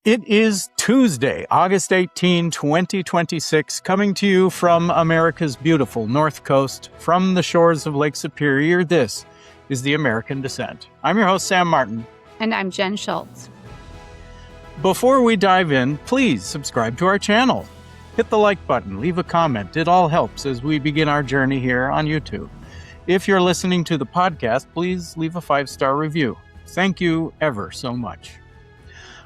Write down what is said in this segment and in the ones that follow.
It is Tuesday, August 18, 2026, coming to you from America's beautiful North Coast, from the shores of Lake Superior. This is The American Descent. I'm your host, Sam Martin. And I'm Jen Schultz. Before we dive in, please subscribe to our channel. Hit the like button, leave a comment. It all helps as we begin our journey here on YouTube. If you're listening to the podcast, please leave a 5-star review. Thank you ever so much.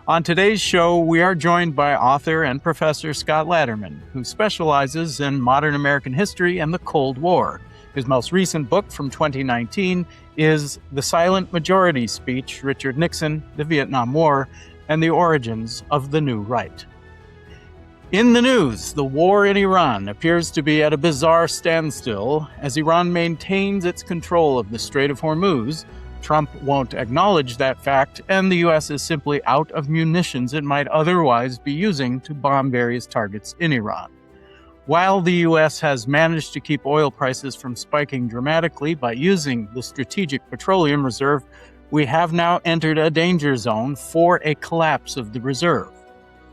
On today's show, we are joined by author and Professor Scott Laderman, who specializes in modern American history and the Cold War. His most recent book from 2019 is The Silent Majority Speech, Richard Nixon, the Vietnam War, and the Origins of the New Right. In the news, the war in Iran appears to be at a bizarre standstill as Iran maintains its control of the Strait of Hormuz. Trump won't acknowledge that fact, and the U.S. is simply out of munitions it might otherwise be using to bomb various targets in Iran. While the U.S. has managed to keep oil prices from spiking dramatically by using the Strategic Petroleum Reserve, we have now entered a danger zone for a collapse of the reserve.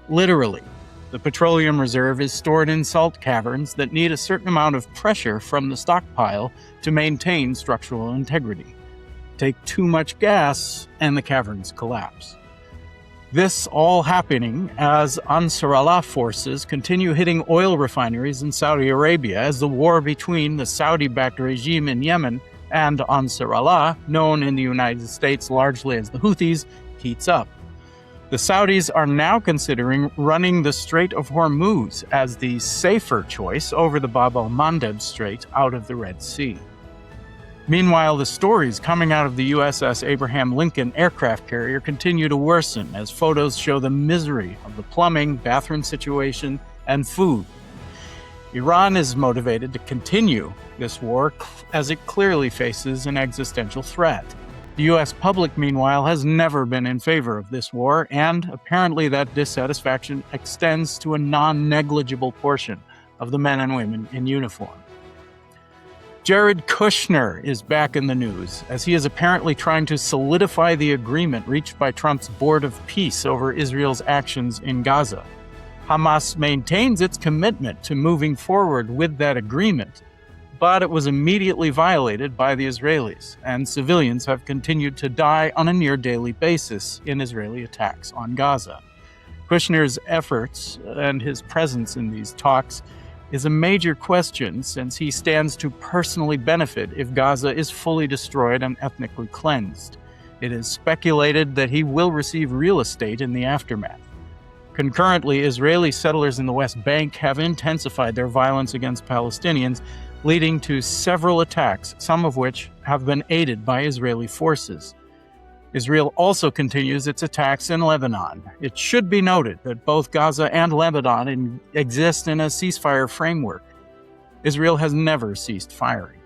Literally, the petroleum reserve is stored in salt caverns that need a certain amount of pressure from the stockpile to maintain structural integrity. Take too much gas, and the caverns collapse. This all happening as Ansarallah forces continue hitting oil refineries in Saudi Arabia as the war between the Saudi-backed regime in Yemen and Ansarallah, known in the United States largely as the Houthis, heats up. The Saudis are now considering running the Strait of Hormuz as the safer choice over the Bab el-Mandeb Strait out of the Red Sea. Meanwhile, the stories coming out of the USS Abraham Lincoln aircraft carrier continue to worsen as photos show the misery of the plumbing, bathroom situation, and food. Iran is motivated to continue this war as it clearly faces an existential threat. The U.S. public, meanwhile, has never been in favor of this war, and apparently that dissatisfaction extends to a non-negligible portion of the men and women in uniform. Jared Kushner is back in the news, as he is apparently trying to solidify the agreement reached by Trump's Board of Peace over Israel's actions in Gaza. Hamas maintains its commitment to moving forward with that agreement, but it was immediately violated by the Israelis, and civilians have continued to die on a near-daily basis in Israeli attacks on Gaza. Kushner's efforts and his presence in these talks is a major question since he stands to personally benefit if Gaza is fully destroyed and ethnically cleansed. It is speculated that he will receive real estate in the aftermath. Concurrently, Israeli settlers in the West Bank have intensified their violence against Palestinians, leading to several attacks, some of which have been aided by Israeli forces. Israel also continues its attacks in Lebanon. It should be noted that both Gaza and Lebanon exist in a ceasefire framework. Israel has never ceased firing.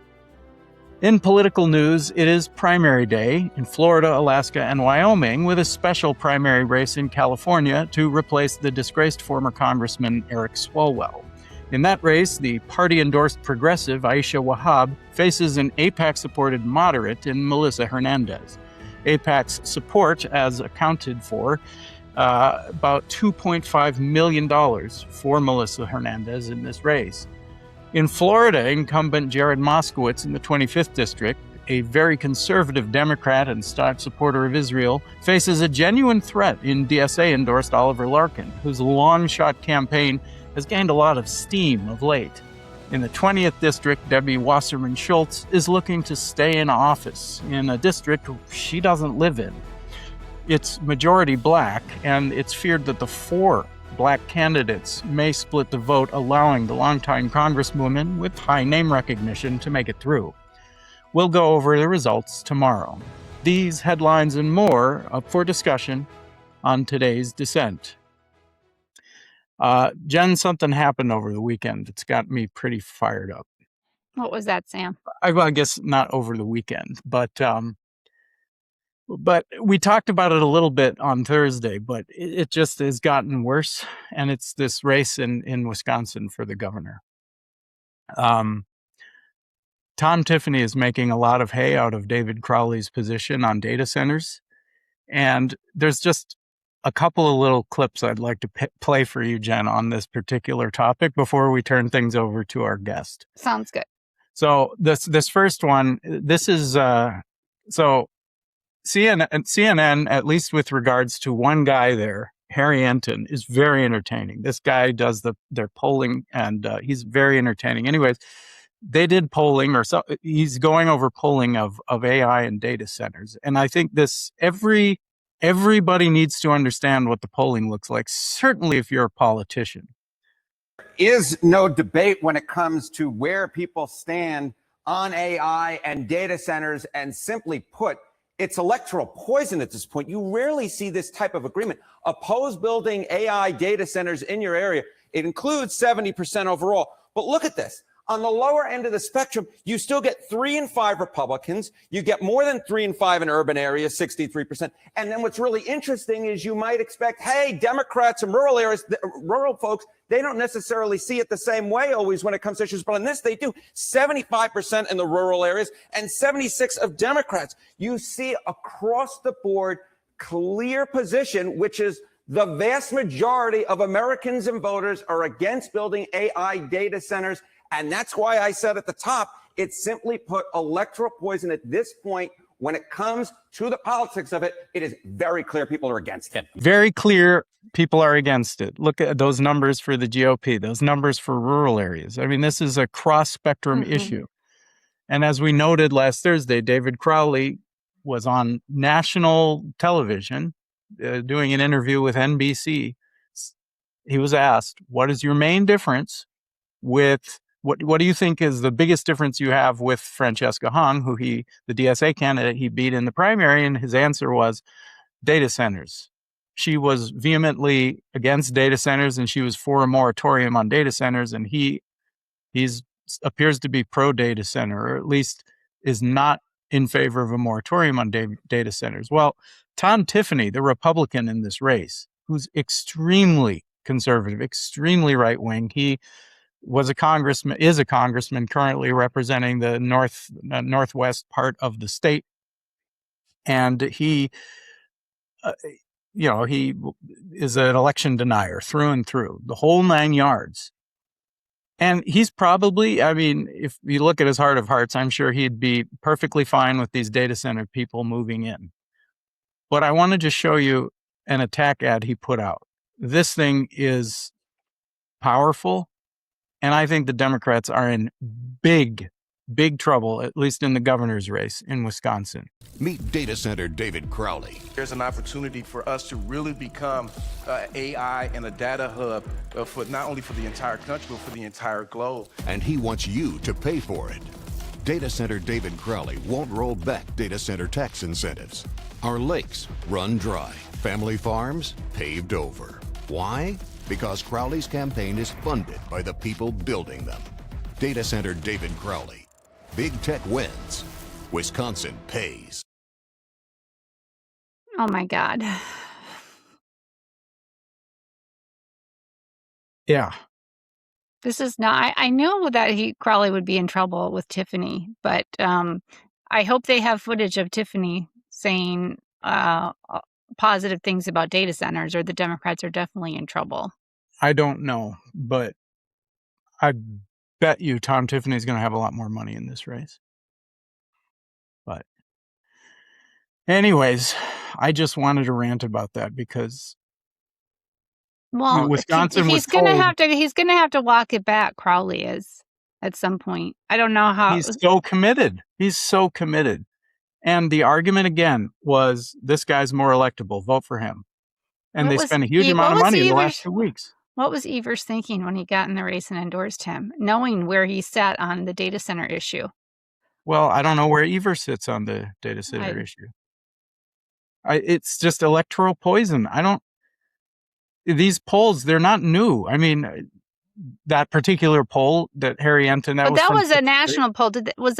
In political news, it is primary day in Florida, Alaska, and Wyoming, with a special primary race in California to replace the disgraced former Congressman Eric Swalwell. In that race, the party-endorsed progressive Aisha Wahab faces an AIPAC-supported moderate in Melissa Hernandez. AIPAC's support has accounted for about $2.5 million for Melissa Hernandez in this race. In Florida, incumbent Jared Moskowitz in the 25th District, a very conservative Democrat and staunch supporter of Israel, faces a genuine threat in DSA-endorsed Oliver Larkin, whose long-shot campaign has gained a lot of steam of late. In the 20th District, Debbie Wasserman Schultz is looking to stay in office in a district she doesn't live in. It's majority black, and it's feared that the 4 black candidates may split the vote, allowing the longtime congresswoman with high name recognition to make it through. We'll go over the results tomorrow. These headlines and more up for discussion on today's Dissent. Jen, something happened over the weekend that's got me pretty fired up. What was that, Sam? I guess not over the weekend, but we talked about it a little bit on Thursday, but it just has gotten worse, and it's this race in Wisconsin for the governor. Tom Tiffany is making a lot of hay out of David Crowley's position on data centers, and there's just a couple of little clips I'd like to play for you, Jen, on this particular topic before we turn things over to our guest. Sounds good. So this first one, this is so CNN, at least with regards to one guy there, Harry Enton, is very entertaining. This guy does their polling, and he's very entertaining. Anyways, they did polling, or so he's going over polling of AI and data centers, and I think everybody needs to understand what the polling looks like. Certainly, if you're a politician. Is no debate when it comes to where people stand on AI and data centers, and simply put, it's electoral poison at this point. You rarely see this type of agreement. Oppose building AI data centers in your area. It includes 70% overall. But look at this. On the lower end of the spectrum, you still get 3 in 5 Republicans. You get more than 3 in 5 in urban areas, 63%. And then what's really interesting is you might expect, hey, Democrats in rural areas, rural folks, they don't necessarily see it the same way always when it comes to issues. But on this, they do. 75% in the rural areas and 76% of Democrats. You see across the board clear position, which is the vast majority of Americans and voters are against building AI data centers. And that's why I said at the top, it's simply put electoral poison at this point. When it comes to the politics of it, it is very clear people are against it. Very clear people are against it. Look at those numbers for the GOP, those numbers for rural areas. I mean, this is a cross-spectrum issue. And as we noted last Thursday, David Crowley was on national television doing an interview with NBC. He was asked, what is your main difference with what do you think is the biggest difference you have with Francesca Hung, who the DSA candidate he beat in the primary? And his answer was data centers. She was vehemently against data centers, and she was for a moratorium on data centers. And he's appears to be pro data center, or at least is not in favor of a moratorium on data centers. Well, Tom Tiffany, the Republican in this race, who's extremely conservative, extremely right wing, he is a congressman currently representing the northwest part of the state, and he is an election denier through and through, the whole 9 yards. And he's probably, I mean, if you look at his heart of hearts, I'm sure he'd be perfectly fine with these data center people moving in. But I want to just show you an attack ad he put out. This thing is powerful. And I think the Democrats are in big trouble, at least in the governor's race in Wisconsin. Meet data center David Crowley. There's an opportunity for us to really become AI and a data hub for not only for the entire country, but for the entire globe. And he wants you to pay for it. Data center David Crowley won't roll back data center tax incentives. Our lakes run dry. Family farms paved over. Why? Because Crowley's campaign is funded by the people building them. Data center David Crowley. Big tech wins. Wisconsin pays. Oh my God. Yeah. This is not, I knew that Crowley would be in trouble with Tiffany, but I hope they have footage of Tiffany saying positive things about data centers, or the Democrats are definitely in trouble. I don't know, but I bet you Tom Tiffany's going to have a lot more money in this race. But anyways, I just wanted to rant about that because Wisconsin he's going to have to walk it back. Crowley is at some point. I don't know how. He's so committed. And the argument again was, this guy's more electable. Vote for him. And they spent a huge amount of money in the last 2 weeks. What was Evers thinking when he got in the race and endorsed him, knowing where he sat on the data center issue? Well, I don't know where Evers sits on the data center issue. It's just electoral poison. These polls, they're not new. I mean, that particular poll that Harry Enton, that was a national poll. That was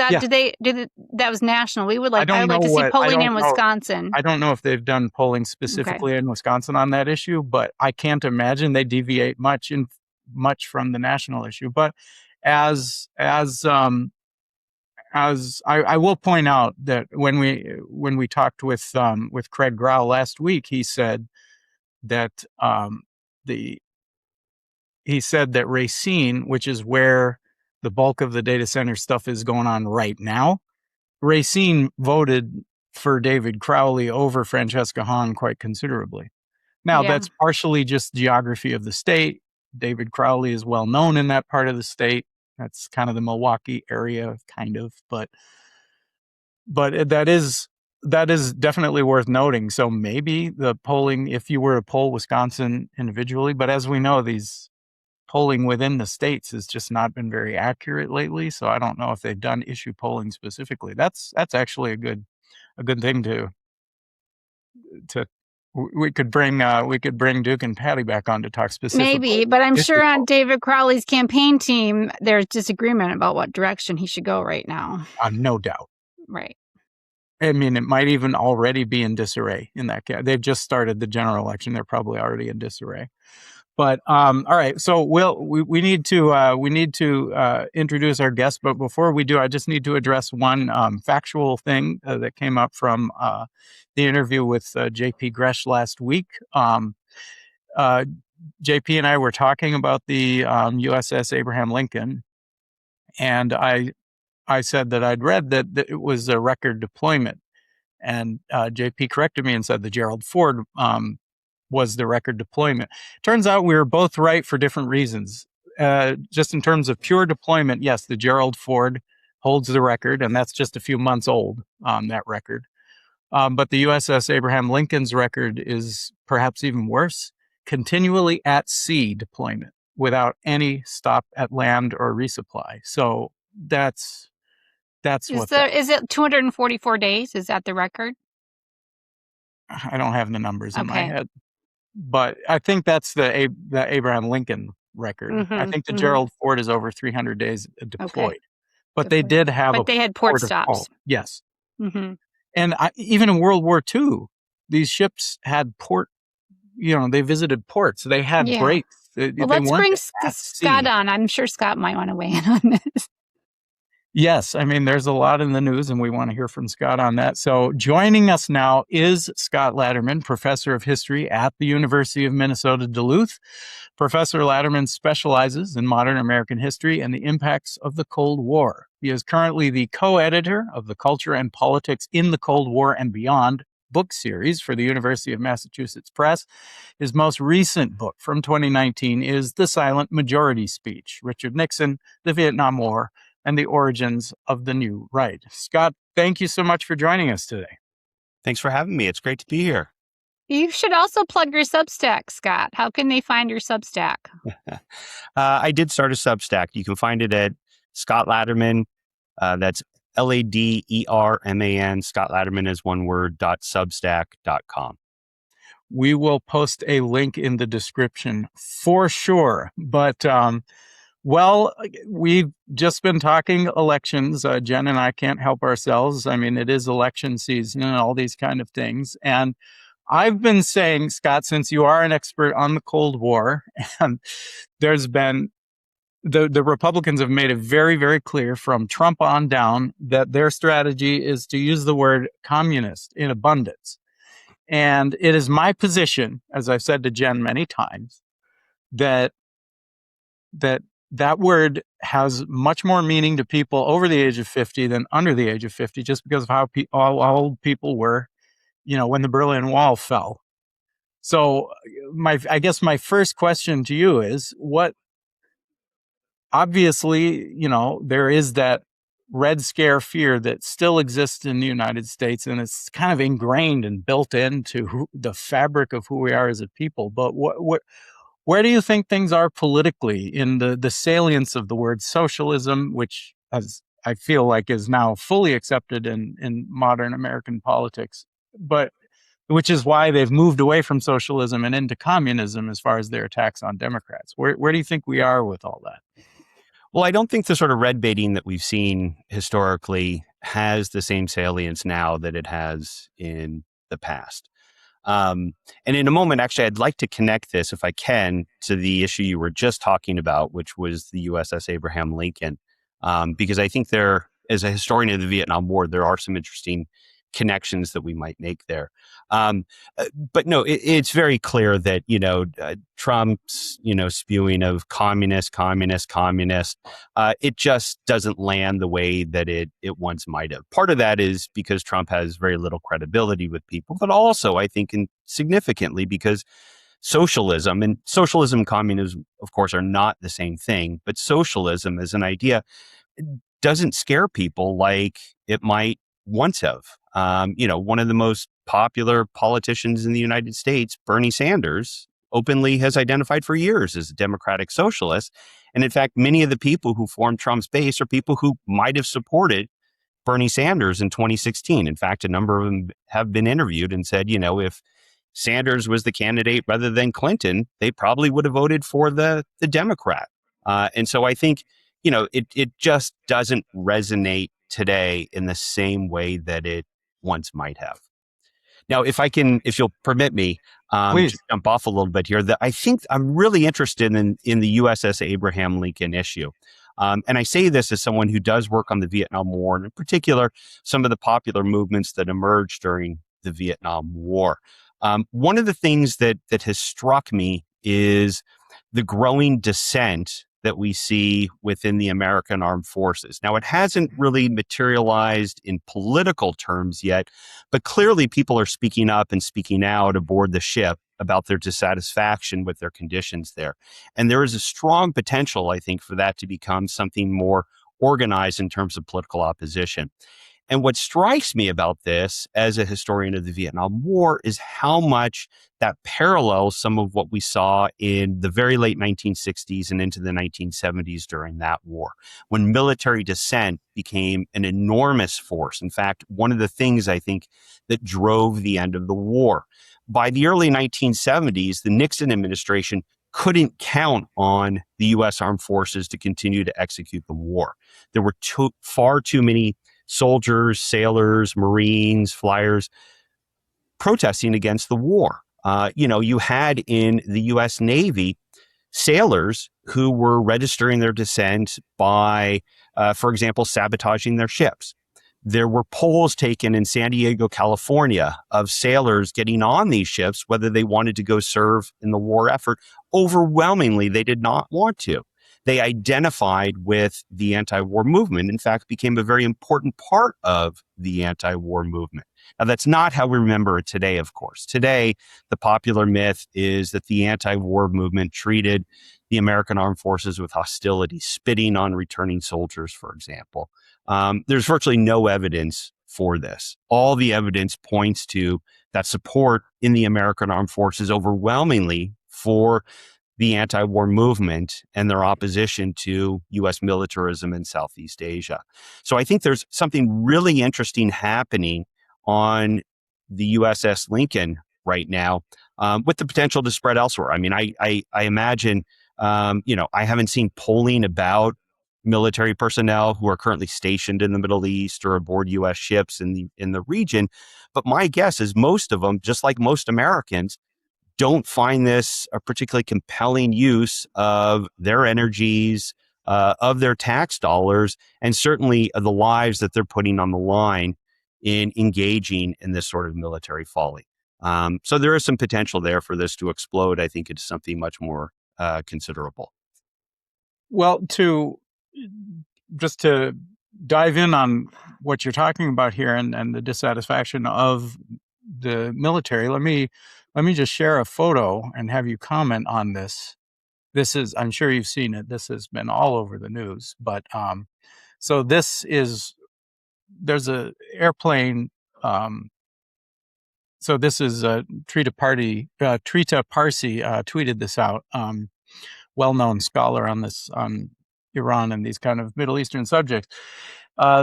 national. We would I would like to see polling in Wisconsin. I don't know if they've done polling specifically in Wisconsin on that issue, but I can't imagine they deviate much from the national issue. But as I will point out that when we talked with Craig Grau last week, he said that he said that Racine, which is where the bulk of the data center stuff is going on right now, Racine voted for David Crowley over Francesca Hahn quite considerably. Now, Yeah. that's partially just geography of the state. David Crowley is well known in that part of the state. That's kind of the Milwaukee area, kind of, but that is definitely worth noting. So maybe the polling, if you were to poll Wisconsin individually, but as we know, these polling within the states has just not been very accurate lately. So I don't know if they've done issue polling specifically. That's actually a good thing to we could bring Duke and Patty back on to talk specifically. Maybe, but I'm sure on David Crowley's campaign team, there's disagreement about what direction he should go right now. No doubt. Right. I mean, it might even already be in disarray in that case. They've just started the general election. They're probably already in disarray. But all right, so we need to introduce our guest. But before we do, I just need to address one factual thing that came up from the interview with JP Gresh last week. JP and I were talking about the USS Abraham Lincoln, and I said that I'd read that it was a record deployment, and JP corrected me and said the Gerald Ford was the record deployment. Turns out we were both right for different reasons. Just in terms of pure deployment, yes, the Gerald Ford holds the record, and that's just a few months old, that record. But the USS Abraham Lincoln's record is perhaps even worse, continually at sea deployment without any stop at land or resupply. So that's is it 244 days? Is that the record? I don't have the numbers in my head. But I think that's the Abraham Lincoln record. Mm-hmm, I think the Gerald Ford is over 300 days deployed. Okay. But they did have they had port stops. Yes. Mm-hmm. And even in World War II, these ships had port, they visited ports. They had breaks. Let's bring Scott on. I'm sure Scott might want to weigh in on this. Yes, I mean, there's a lot in the news, and we want to hear from Scott on that. So joining us now is Scott Laderman, professor of history at the University of Minnesota, Duluth. Professor Laderman specializes in modern American history and the impacts of the Cold War. He is currently the co-editor of the Culture and Politics in the Cold War and Beyond book series for the University of Massachusetts Press. His most recent book from 2019 is The Silent Majority Speech, Richard Nixon, the Vietnam War, and the origins of the new right. Scott, thank you so much for joining us today. Thanks for having me. It's great to be here. You should also plug your Substack, Scott. How can they find your Substack? I did start a Substack. You can find it at Scott Laderman. That's Laderman. Scott Laderman is one word, .substack.com. We will post a link in the description for sure. But well, we've just been talking elections. Jen and I can't help ourselves. I mean, it is election season and all these kind of things. And I've been saying, Scott, since you are an expert on the Cold War, and there's been the Republicans have made it very, very clear from Trump on down that their strategy is to use the word communist in abundance. And it is my position, as I've said to Jen many times, that word has much more meaning to people over the age of 50 than under the age of 50, just because of how old people were, when the Berlin Wall fell. So I guess my first question to you is, obviously, there is that Red Scare fear that still exists in the United States, and it's kind of ingrained and built into the fabric of who we are as a people. But where do you think things are politically in the salience of the word socialism, which, as I feel like, is now fully accepted in modern American politics, but which is why they've moved away from socialism and into communism as far as their attacks on Democrats? Where do you think we are with all that? Well, I don't think the sort of red baiting that we've seen historically has the same salience now that it has in the past. And in a moment, actually, I'd like to connect this, if I can, to the issue you were just talking about, which was the USS Abraham Lincoln, because I think as a historian of the Vietnam War, there are some interesting connections that we might make there. But no, it's very clear that, Trump's, spewing of communist, it just doesn't land the way that it once might have. Part of that is because Trump has very little credibility with people, but also I think significantly because socialism and communism, of course, are not the same thing, but socialism as an idea doesn't scare people like it might once have. One of the most popular politicians in the United States, Bernie Sanders, openly has identified for years as a democratic socialist. And in fact, many of the people who formed Trump's base are people who might have supported Bernie Sanders in 2016. In fact, a number of them have been interviewed and said, if Sanders was the candidate rather than Clinton, they probably would have voted for the Democrat. And so I think, it just doesn't resonate today in the same way that it once might have. Now, if you'll permit me, Please. to jump off a little bit here, that I think I'm really interested in the USS Abraham Lincoln issue. And I say this as someone who does work on the Vietnam War, and in particular, some of the popular movements that emerged during the Vietnam War. One of the things that has struck me is the growing dissent that we see within the American armed forces. Now, it hasn't really materialized in political terms yet, but clearly people are speaking up and speaking out aboard the ship about their dissatisfaction with their conditions there. And there is a strong potential, I think, for that to become something more organized in terms of political opposition. And what strikes me about this as a historian of the Vietnam War is how much that parallels some of what we saw in the very late 1960s and into the 1970s during that war, when military dissent became an enormous force. In fact, one of the things I think that drove the end of the war. By the early 1970s, the Nixon administration couldn't count on the U.S. armed forces to continue to execute the war. There were far too many soldiers, sailors, Marines, flyers protesting against the war. You had in the U.S. Navy sailors who were registering their dissent by, for example, sabotaging their ships. There were polls taken in San Diego, California, of sailors getting on these ships, whether they wanted to go serve in the war effort. Overwhelmingly, they did not want to. They identified with the anti-war movement, in fact, became a very important part of the anti-war movement. Now, that's not how we remember it today, of course. Today, the popular myth is that the anti-war movement treated the American armed forces with hostility, spitting on returning soldiers, for example. There's virtually no evidence for this. All the evidence points to that support in the American armed forces overwhelmingly for the anti-war movement and their opposition to U.S. militarism in Southeast Asia. So I think there's something really interesting happening on the USS Lincoln right now, with the potential to spread elsewhere. I mean, I imagine, I haven't seen polling about military personnel who are currently stationed in the Middle East or aboard U.S. ships in the region, but my guess is most of them, just like most Americans, don't find this a particularly compelling use of their energies, of their tax dollars, and certainly of the lives that they're putting on the line in engaging in this sort of military folly. So there is some potential there for this to explode, I think, into something much more considerable. Well, just to dive in on what you're talking about here and the dissatisfaction of the military, let me just share a photo and have you comment on this. This is, I'm sure you've seen it. This has been all over the news, but so there's a airplane. So this is Trita Parsi tweeted this out. Well-known scholar on Iran and these kind of Middle Eastern subjects.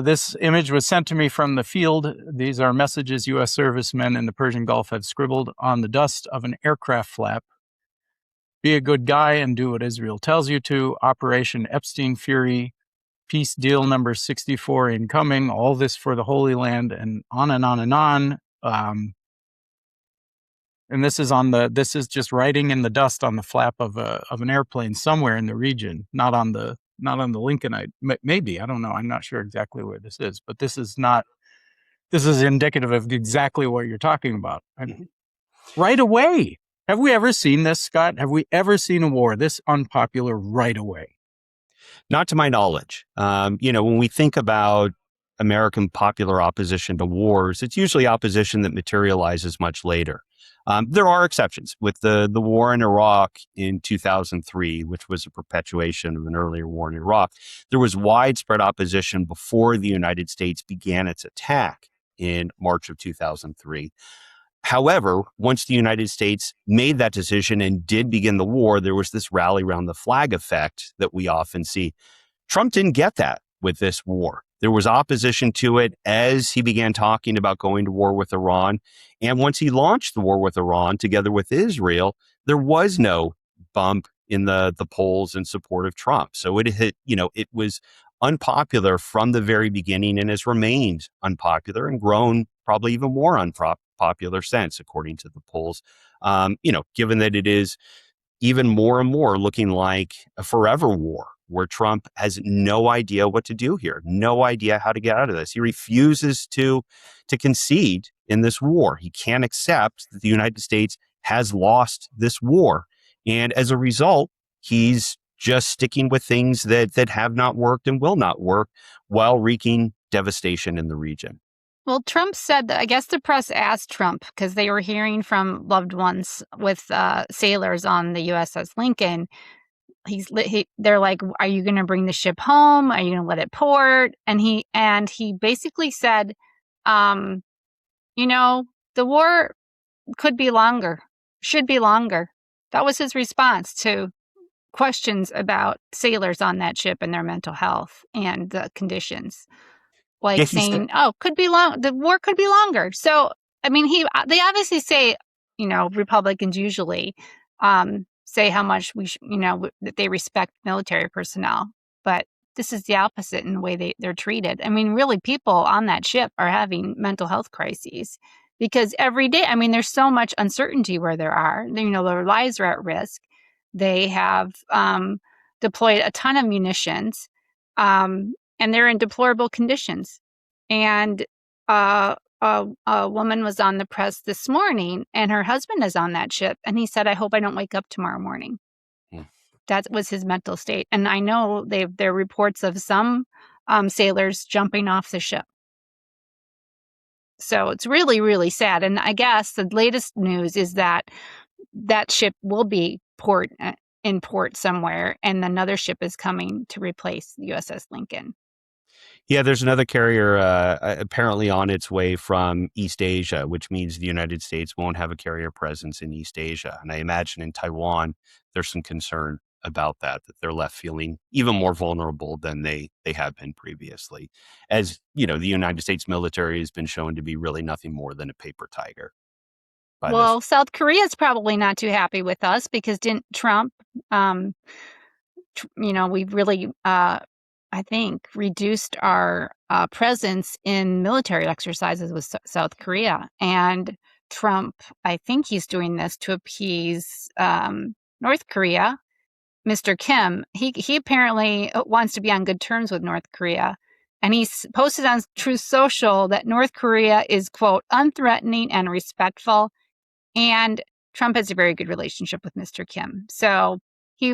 This image was sent to me from the field. These are messages U.S. servicemen in the Persian Gulf have scribbled on the dust of an aircraft flap. Be a good guy and do what Israel tells you to. Operation Epstein Fury, peace deal number 64 incoming. All this for the Holy Land, and on and on and on. And this is just writing in the dust on the flap of an airplane somewhere in the region, not on the Lincolnite. Maybe, I don't know. I'm not sure exactly where this is, but this is not This is indicative of exactly what you're talking about. Right away. Have we ever seen this, Scott? Have we ever seen a war this unpopular right away? Not to my knowledge. When we think about American popular opposition to wars, it's usually opposition that materializes much later. There are exceptions. With the war in Iraq in 2003, which was a perpetuation of an earlier war in Iraq, there was widespread opposition before the United States began its attack in March of 2003. However, once the United States made that decision and did begin the war, there was this rally around the flag effect that we often see. Trump didn't get that with this war. There was opposition to it as he began talking about going to war with Iran. And once he launched the war with Iran together with Israel, there was no bump in the polls in support of Trump. So it was unpopular from the very beginning and has remained unpopular and grown probably even more unpopular since, according to the polls. Given that it is even more and more looking like a forever war where Trump has no idea what to do here, no idea how to get out of this. He refuses to concede in this war. He can't accept that the United States has lost this war. And as a result, he's just sticking with things that have not worked and will not work while wreaking devastation in the region. Well, Trump said that, I guess the press asked Trump because they were hearing from loved ones with sailors on the USS Lincoln. They're like, "Are you going to bring the ship home? Are you going to let it port?" And he basically said, "The war could be longer, should be longer." That was his response to questions about sailors on that ship and their mental health and the conditions. Like saying, could be long. The war could be longer. So, I mean, they obviously say, Republicans usually say how much that they respect military personnel. But this is the opposite in the way they're treated. I mean, really, people on that ship are having mental health crises because every day, I mean, there's so much uncertainty where there are. Their lives are at risk. They have deployed a ton of munitions. And they're in deplorable conditions. And a woman was on the press this morning, and her husband is on that ship. And he said, "I hope I don't wake up tomorrow morning." That was his mental state. And I know there are reports of some sailors jumping off the ship. So it's really, really sad. And I guess the latest news is that ship will be in port somewhere, and another ship is coming to replace the USS Lincoln. Yeah, there's another carrier apparently on its way from East Asia, which means the United States won't have a carrier presence in East Asia. And I imagine in Taiwan, there's some concern about that they're left feeling even more vulnerable than they have been previously. As the United States military has been shown to be really nothing more than a paper tiger. Well, South Korea is probably not too happy with us because didn't Trump, we've really, I think, reduced our presence in military exercises with South Korea. And Trump, I think he's doing this to appease North Korea. Mr. Kim, he apparently wants to be on good terms with North Korea. And he posted on Truth Social that North Korea is, quote, unthreatening and respectful. And Trump has a very good relationship with Mr. Kim. So he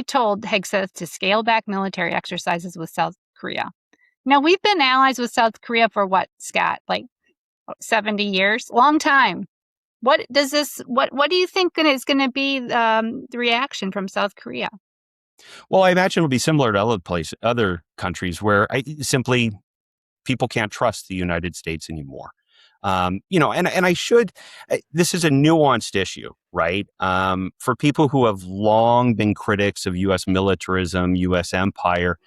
told Hegseth to scale back military exercises with South Korea. Now, we've been allies with South Korea for what, Scott? Like 70 years? Long time. What do you think is going to be the reaction from South Korea? Well, I imagine it'll be similar to other countries where people can't trust the United States anymore. This is a nuanced issue, right? For people who have long been critics of U.S. militarism, U.S. empire,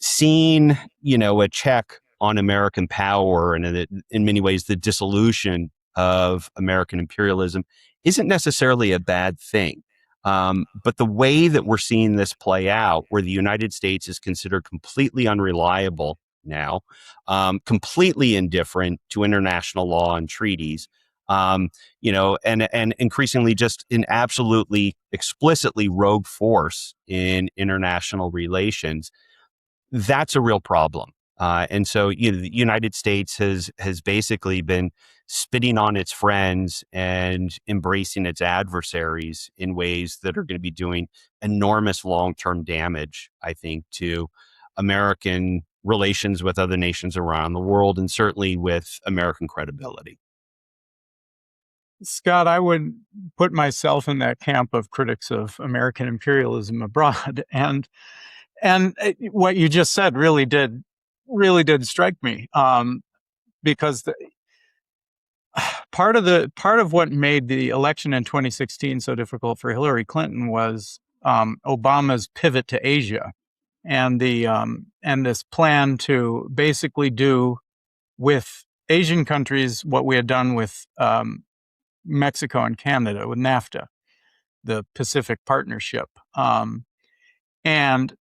seeing, a check on American power and in many ways the dissolution of American imperialism isn't necessarily a bad thing. But the way that we're seeing this play out, where the United States is considered completely unreliable now, completely indifferent to international law and treaties, and increasingly just an absolutely explicitly rogue force in international relations, that's a real problem. And so the United States has basically been spitting on its friends and embracing its adversaries in ways that are going to be doing enormous long-term damage, I think, to American relations with other nations around the world, and certainly with American credibility. Scott, I would put myself in that camp of critics of American imperialism abroad, and what you just said really did strike me, because part of what made the election in 2016 so difficult for Hillary Clinton was Obama's pivot to Asia, and and this plan to basically do with Asian countries what we had done with Mexico and Canada with NAFTA, the Pacific Partnership. And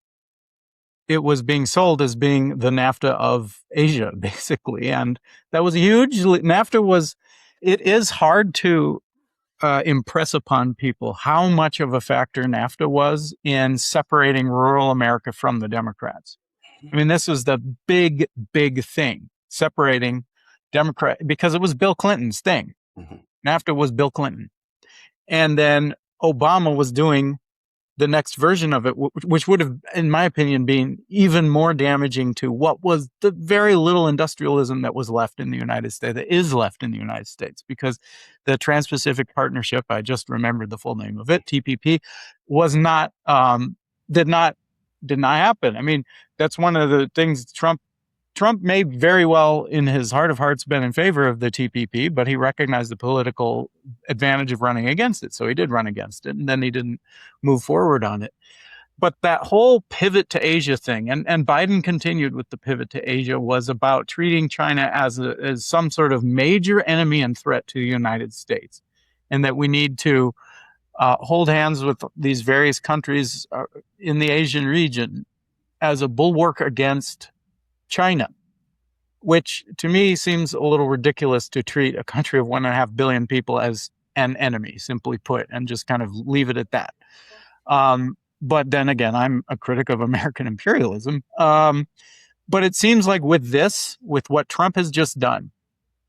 it was being sold as being the NAFTA of Asia, basically. And that was huge. It is hard to impress upon people how much of a factor NAFTA was in separating rural America from the Democrats. I mean, this was the big, big thing, separating Democrat, because it was Bill Clinton's thing. Mm-hmm. NAFTA was Bill Clinton. And then Obama was doing the next version of it, which would have, in my opinion, been even more damaging to what was the very little industrialism that was left in the United States, that is left in the United States, because the Trans-Pacific Partnership, I just remembered the full name of it, TPP, was not, did not happen. I mean, that's one of the things Trump may very well, in his heart of hearts, been in favor of the TPP, but he recognized the political advantage of running against it. So he did run against it, and then he didn't move forward on it. But that whole pivot to Asia thing, and Biden continued with the pivot to Asia, was about treating China as some sort of major enemy and threat to the United States, and that we need to hold hands with these various countries in the Asian region as a bulwark against China, which to me seems a little ridiculous, to treat a country of 1.5 billion people as an enemy, simply put, and just kind of leave it at that. But then again, I'm a critic of American imperialism. But it seems like with what Trump has just done,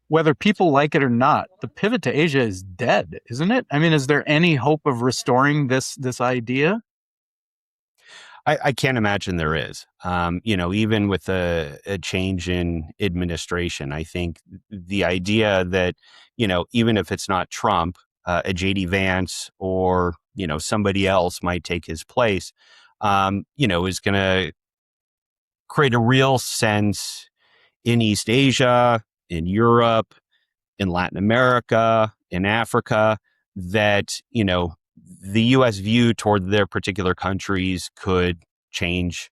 whether people like it or not, the pivot to Asia is dead, isn't it? I mean, is there any hope of restoring this idea? I can't imagine there is. Even with a change in administration, I think the idea that, even if it's not Trump, a JD Vance or, somebody else might take his place, is going to create a real sense in East Asia, in Europe, in Latin America, in Africa, that, the U.S. view toward their particular countries could change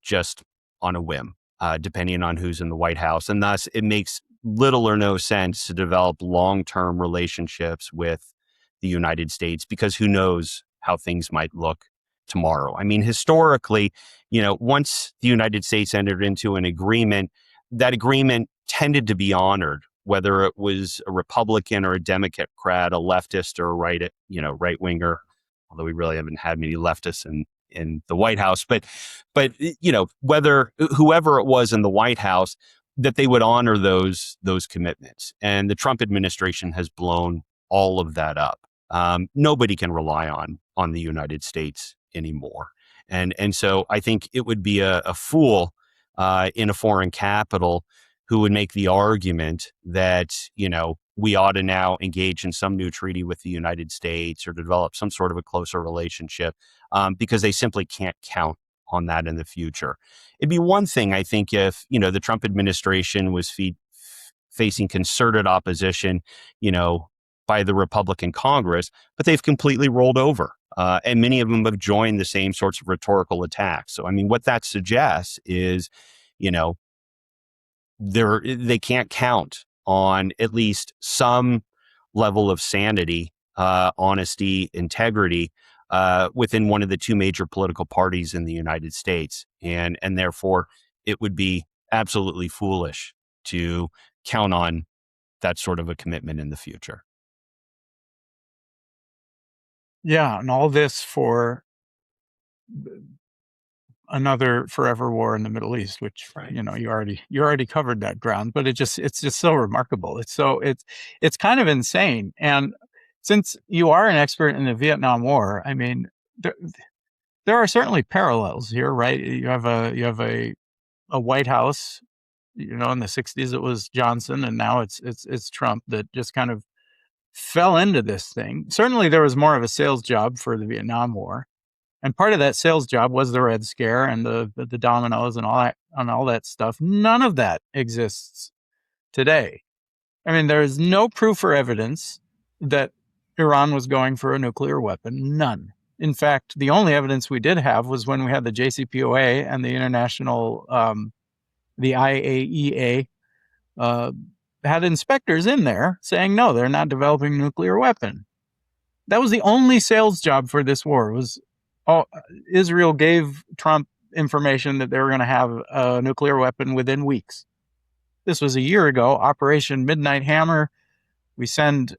just on a whim, depending on who's in the White House. And thus, it makes little or no sense to develop long-term relationships with the United States, because who knows how things might look tomorrow. I mean, historically, once the United States entered into an agreement, that agreement tended to be honored, whether it was a Republican or a Democrat, a leftist or a right winger, although we really haven't had many leftists in the White House, but whether whoever it was in the White House, that they would honor those commitments. And the Trump administration has blown all of that up. Nobody can rely on the United States anymore. And so I think it would be a fool in a foreign capital who would make the argument that, we ought to now engage in some new treaty with the United States or develop some sort of a closer relationship, because they simply can't count on that in the future. It'd be one thing, I think, if, the Trump administration was facing concerted opposition, by the Republican Congress, but they've completely rolled over. And many of them have joined the same sorts of rhetorical attacks. So, I mean, what that suggests is, they can't count on at least some level of sanity, honesty, integrity within one of the two major political parties in the United States. And therefore, it would be absolutely foolish to count on that sort of a commitment in the future. Yeah, and all this for another forever war in the Middle East, which you already covered that ground. But it's just so remarkable. It's kind of insane. And since you are an expert in the Vietnam War, I mean, there are certainly parallels here, right? You have a White House, in the 60s it was Johnson, and now it's Trump that just kind of fell into this thing. Certainly there was more of a sales job for the Vietnam War. And part of that sales job was the Red Scare and the dominoes and all that stuff. None of that exists today. I mean, there is no proof or evidence that Iran was going for a nuclear weapon. None. In fact, the only evidence we did have was when we had the JCPOA and the international, the IAEA, had inspectors in there saying, no, they're not developing a nuclear weapon. That was the only sales job for this war. Israel gave Trump information that they were going to have a nuclear weapon within weeks. This was a year ago, Operation Midnight Hammer. We send,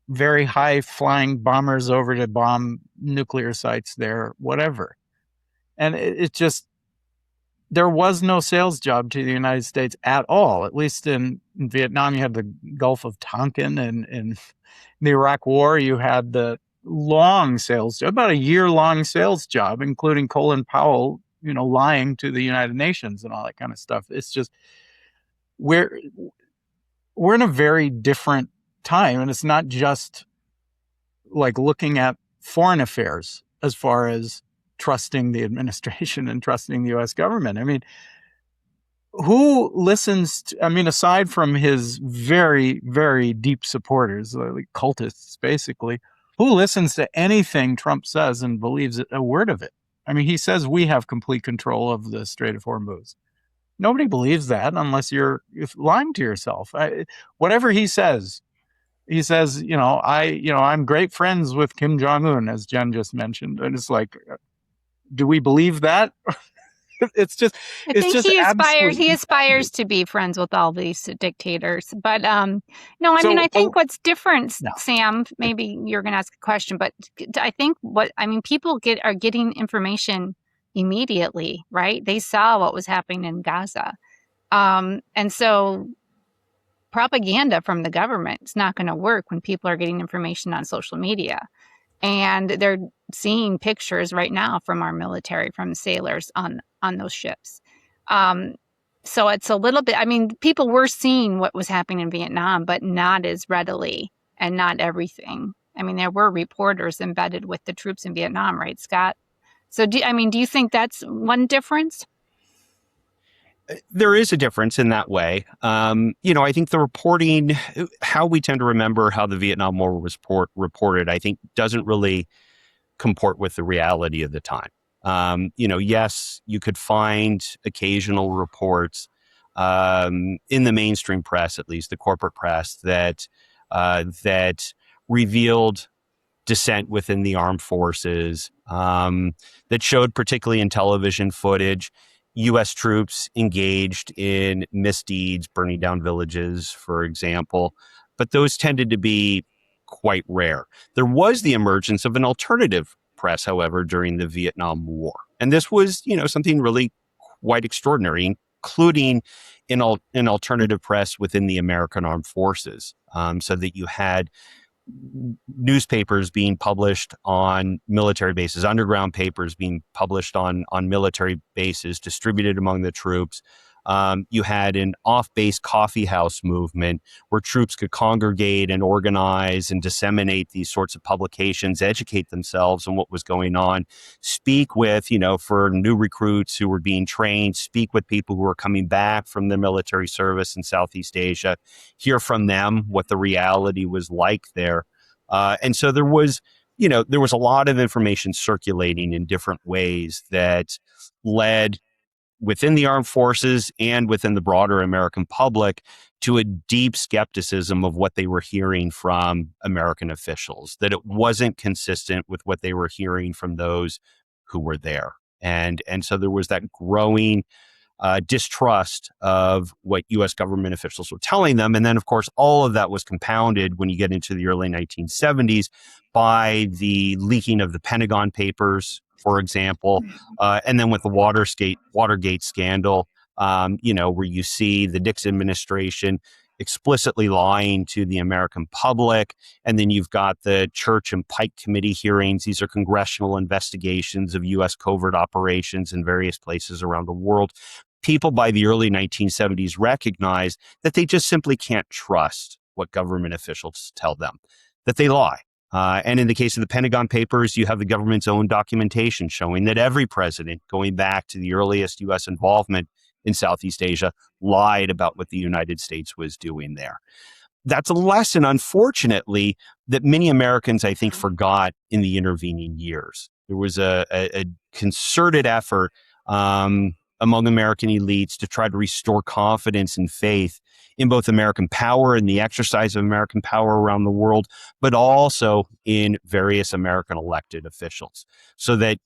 very high flying bombers over to bomb nuclear sites there, whatever. And it just, there was no sales job to the United States at all. At least in Vietnam, you had the Gulf of Tonkin, and in the Iraq War, you had the long sales job, about a year-long sales job, including Colin Powell, lying to the United Nations and all that kind of stuff. It's just, we're in a very different time, and it's not just like looking at foreign affairs as far as trusting the administration and trusting the U.S. government. I mean, who listens to, aside from his very, very deep supporters, like cultists, basically, who listens to anything Trump says and believes a word of it? I mean, he says we have complete control of the Strait of Hormuz. Nobody believes that unless you're lying to yourself. Whatever he says, I'm great friends with Kim Jong-un, as Jen just mentioned. And it's like, do we believe that? It's just, I think he aspires to be friends with all these dictators. But no, I think what's different, Sam, maybe you're going to ask a question, but I think people are getting information immediately, right? They saw what was happening in Gaza. And so propaganda from the government is not going to work when people are getting information on social media. And they're seeing pictures right now from our military, from sailors on those ships. So it's a little bit, people were seeing what was happening in Vietnam, but not as readily and not everything. There were reporters embedded with the troops in Vietnam, right, Scott? So do you think that's one difference? There is a difference in that way. I think the reporting, how we tend to remember how the Vietnam War was reported, I think doesn't really comport with the reality of the time. Yes, you could find occasional reports in the mainstream press, at least the corporate press, that revealed dissent within the armed forces, that showed, particularly in television footage, U.S. troops engaged in misdeeds, burning down villages, for example. But those tended to be quite rare. There was the emergence of an alternative press, however, during the Vietnam War. And this was, something really quite extraordinary, including an alternative press within the American Armed Forces, so that you had newspapers being published on military bases, underground papers being published on military bases, distributed among the troops. You had an off-base coffee house movement where troops could congregate and organize and disseminate these sorts of publications, educate themselves on what was going on, speak with, for new recruits who were being trained, speak with people who were coming back from the military service in Southeast Asia, hear from them what the reality was like there. And so there was a lot of information circulating in different ways that led within the armed forces and within the broader American public to a deep skepticism of what they were hearing from American officials, that it wasn't consistent with what they were hearing from those who were there. And so there was that growing distrust of what U.S. government officials were telling them. And then, of course, all of that was compounded when you get into the early 1970s by the leaking of the Pentagon Papers for example, and then with the Watergate scandal, where you see the Nixon administration explicitly lying to the American public. And then you've got the Church and Pike Committee hearings. These are congressional investigations of U.S. covert operations in various places around the world. People by the early 1970s recognized that they just simply can't trust what government officials tell them, that they lie. And in the case of the Pentagon Papers, you have the government's own documentation showing that every president, going back to the earliest U.S. involvement in Southeast Asia, lied about what the United States was doing there. That's a lesson, unfortunately, that many Americans, I think, forgot in the intervening years. There was a concerted effort among American elites to try to restore confidence and faith in both American power and the exercise of American power around the world, but also in various American elected officials. So that,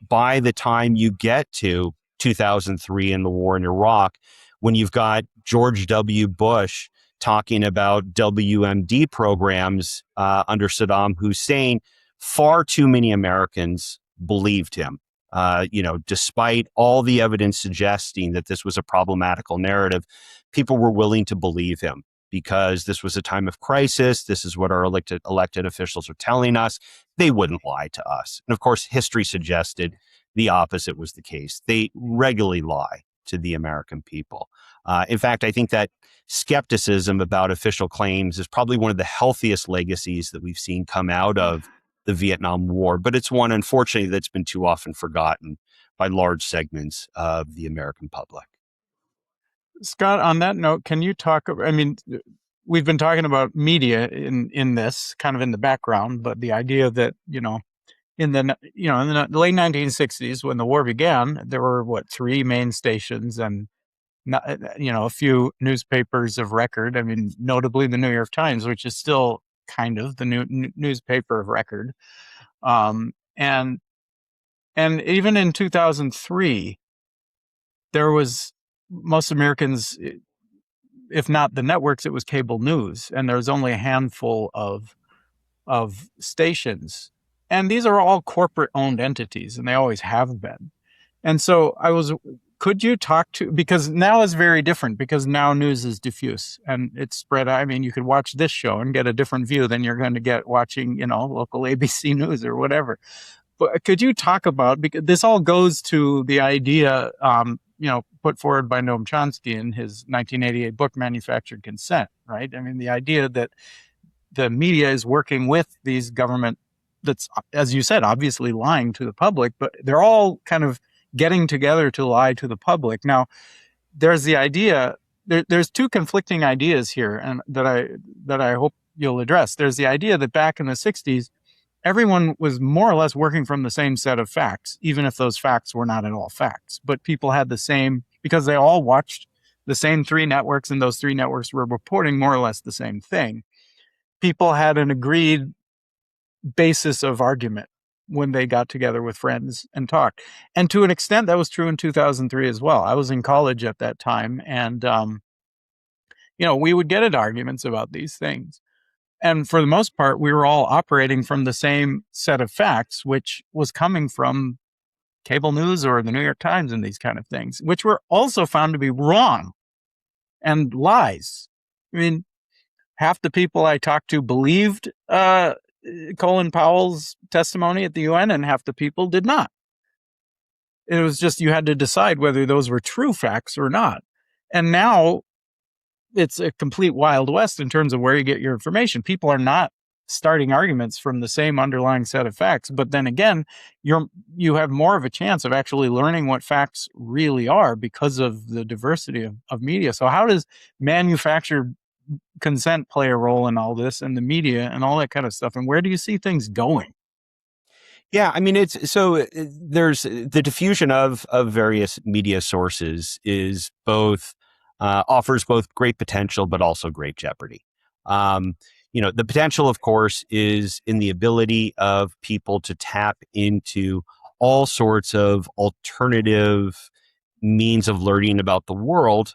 by the time you get to 2003 and the war in Iraq, when you've got George W. Bush talking about WMD programs under Saddam Hussein, far too many Americans believed him. Despite all the evidence suggesting that this was a problematical narrative, people were willing to believe him because this was a time of crisis. This is what our elected officials are telling us. They wouldn't lie to us. And of course, history suggested the opposite was the case. They regularly lie to the American people. In fact, I think that skepticism about official claims is probably one of the healthiest legacies that we've seen come out of the Vietnam War, but it's one, unfortunately, that's been too often forgotten by large segments of the American public. Scott, on that note, can you talk, we've been talking about media in this kind of in the background, but the idea that, in the late 1960s, when the war began, there were three main stations and a few newspapers of record. Notably the New York Times, which is still kind of the newspaper of record. And even in 2003, there was most Americans, if not the networks, it was cable news, and there was only a handful of stations. And these are all corporate-owned entities, and they always have been. And so could you talk to, because now it's very different, because now news is diffuse and it's spread. You could watch this show and get a different view than you're going to get watching, local ABC News or whatever. But could you talk about, because this all goes to the idea, put forward by Noam Chomsky in his 1988 book, Manufactured Consent, right? The idea that the media is working with these government that's, as you said, obviously lying to the public, but they're all kind of getting together to lie to the public. Now, there's the idea, there's two conflicting ideas here, and that I hope you'll address. There's the idea that back in the 60s, everyone was more or less working from the same set of facts, even if those facts were not at all facts. But people had the same, because they all watched the same three networks, and those three networks were reporting more or less the same thing. People had an agreed basis of argument when they got together with friends and talked. And to an extent, that was true in 2003 as well. I was in college at that time, and, we would get into arguments about these things. And for the most part, we were all operating from the same set of facts, which was coming from cable news or the New York Times and these kind of things, which were also found to be wrong and lies. Half the people I talked to believed Colin Powell's testimony at the UN, and half the people did not. It was just, you had to decide whether those were true facts or not. And now it's a complete Wild West in terms of where you get your information. People are not starting arguments from the same underlying set of facts. But then again, you have more of a chance of actually learning what facts really are because of the diversity of media. So how does manufactured consent play a role in all this, and the media and all that kind of stuff? And where do you see things going? Yeah, there's the diffusion of various media sources is both offers both great potential, but also great jeopardy. The potential, of course, is in the ability of people to tap into all sorts of alternative means of learning about the world,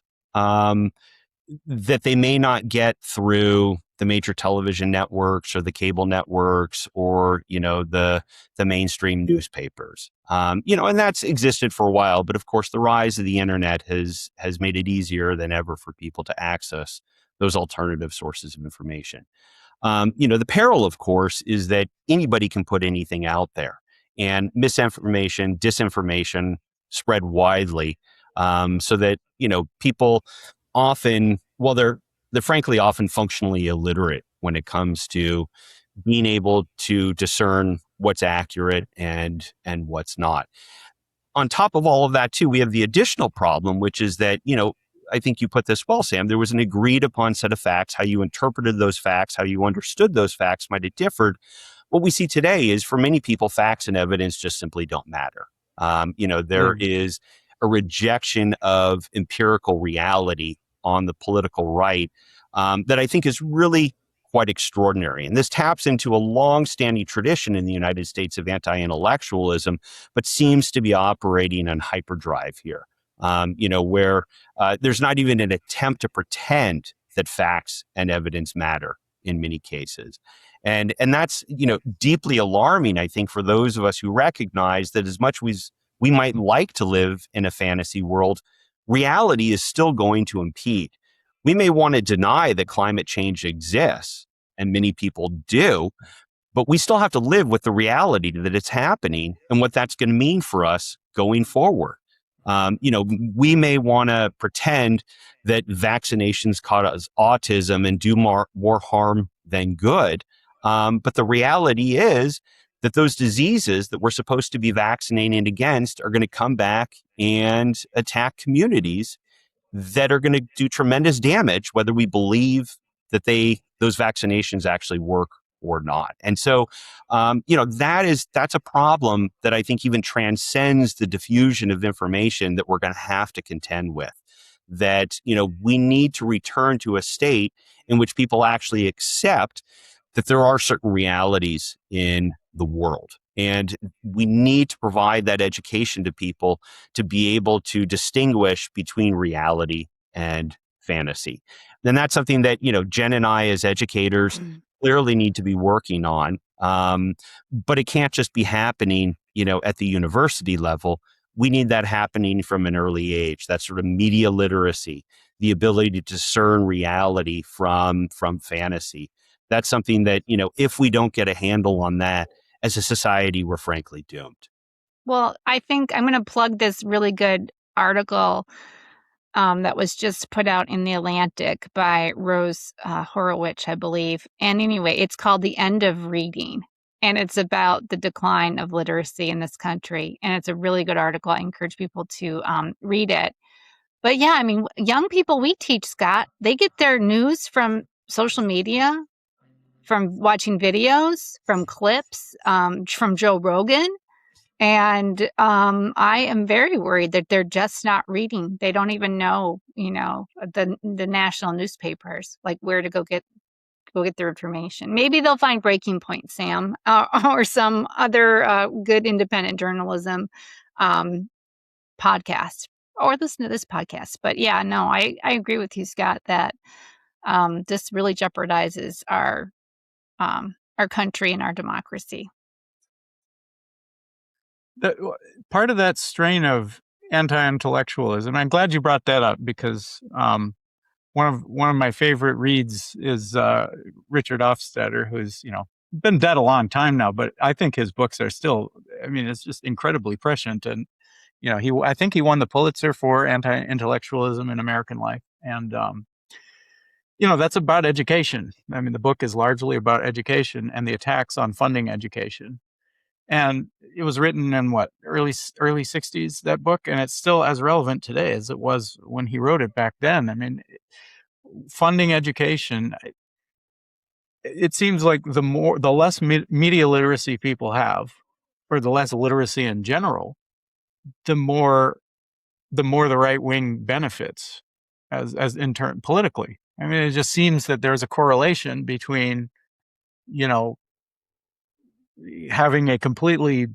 that they may not get through the major television networks or the cable networks or, the mainstream newspapers. And that's existed for a while, but of course the rise of the internet has made it easier than ever for people to access those alternative sources of information. The peril, of course, is that anybody can put anything out there, and misinformation, disinformation spread widely, so that people often, well, they're frankly often functionally illiterate when it comes to being able to discern what's accurate and what's not. On top of all of that, too, we have the additional problem, which is that, I think you put this well, Sam, there was an agreed upon set of facts. How you interpreted those facts, how you understood those facts might have differed. What we see today is, for many people, facts and evidence just simply don't matter. There is a rejection of empirical reality on the political right that I think is really quite extraordinary. And this taps into a long-standing tradition in the United States of anti-intellectualism, but seems to be operating on hyperdrive here, where there's not even an attempt to pretend that facts and evidence matter in many cases. And that's, deeply alarming, I think, for those of us who recognize that as much as we might like to live in a fantasy world, reality is still going to impede. We may want to deny that climate change exists, and many people do, but we still have to live with the reality that it's happening and what that's going to mean for us going forward. We may want to pretend that vaccinations cause autism and do more harm than good. But the reality is that those diseases that we're supposed to be vaccinating against are going to come back and attack communities that are going to do tremendous damage, whether we believe that those vaccinations actually work or not. And so, that's a problem that I think even transcends the diffusion of information that we're going to have to contend with. That, we need to return to a state in which people actually accept that there are certain realities in the world. And we need to provide that education to people to be able to distinguish between reality and fantasy. And that's something that, Jen and I as educators clearly need to be working on. But it can't just be happening, at the university level. We need that happening from an early age, that sort of media literacy, the ability to discern reality from fantasy. That's something that, if we don't get a handle on that as a society, we're frankly doomed. Well, I think I'm going to plug this really good article that was just put out in The Atlantic by Rose Horowitz, I believe. And anyway, it's called The End of Reading. And it's about the decline of literacy in this country. And it's a really good article. I encourage people to read it. But yeah, I mean, young people we teach, Scott, they get their news from social media, from watching videos, from clips, from Joe Rogan. And I am very worried that they're just not reading. They don't even know, the national newspapers, like where to go get their information. Maybe they'll find Breaking Point, Sam, or some other good independent journalism podcast, or listen to this podcast. But yeah, no, I agree with you, Scott, that this really jeopardizes our country and our democracy. Part of that strain of anti-intellectualism, I'm glad you brought that up, because one of my favorite reads is Richard Hofstadter, who's been dead a long time now, but I think his books are still, it's just incredibly prescient. And I think he won the Pulitzer for anti-intellectualism in American life, and that's about education. The book is largely about education and the attacks on funding education. And it was written in early 60s, that book, and it's still as relevant today as it was when he wrote it back then. Funding education, it seems like the less media literacy people have, or the less literacy in general, the more the right wing benefits as in turn politically. It just seems that there's a correlation between, having a completely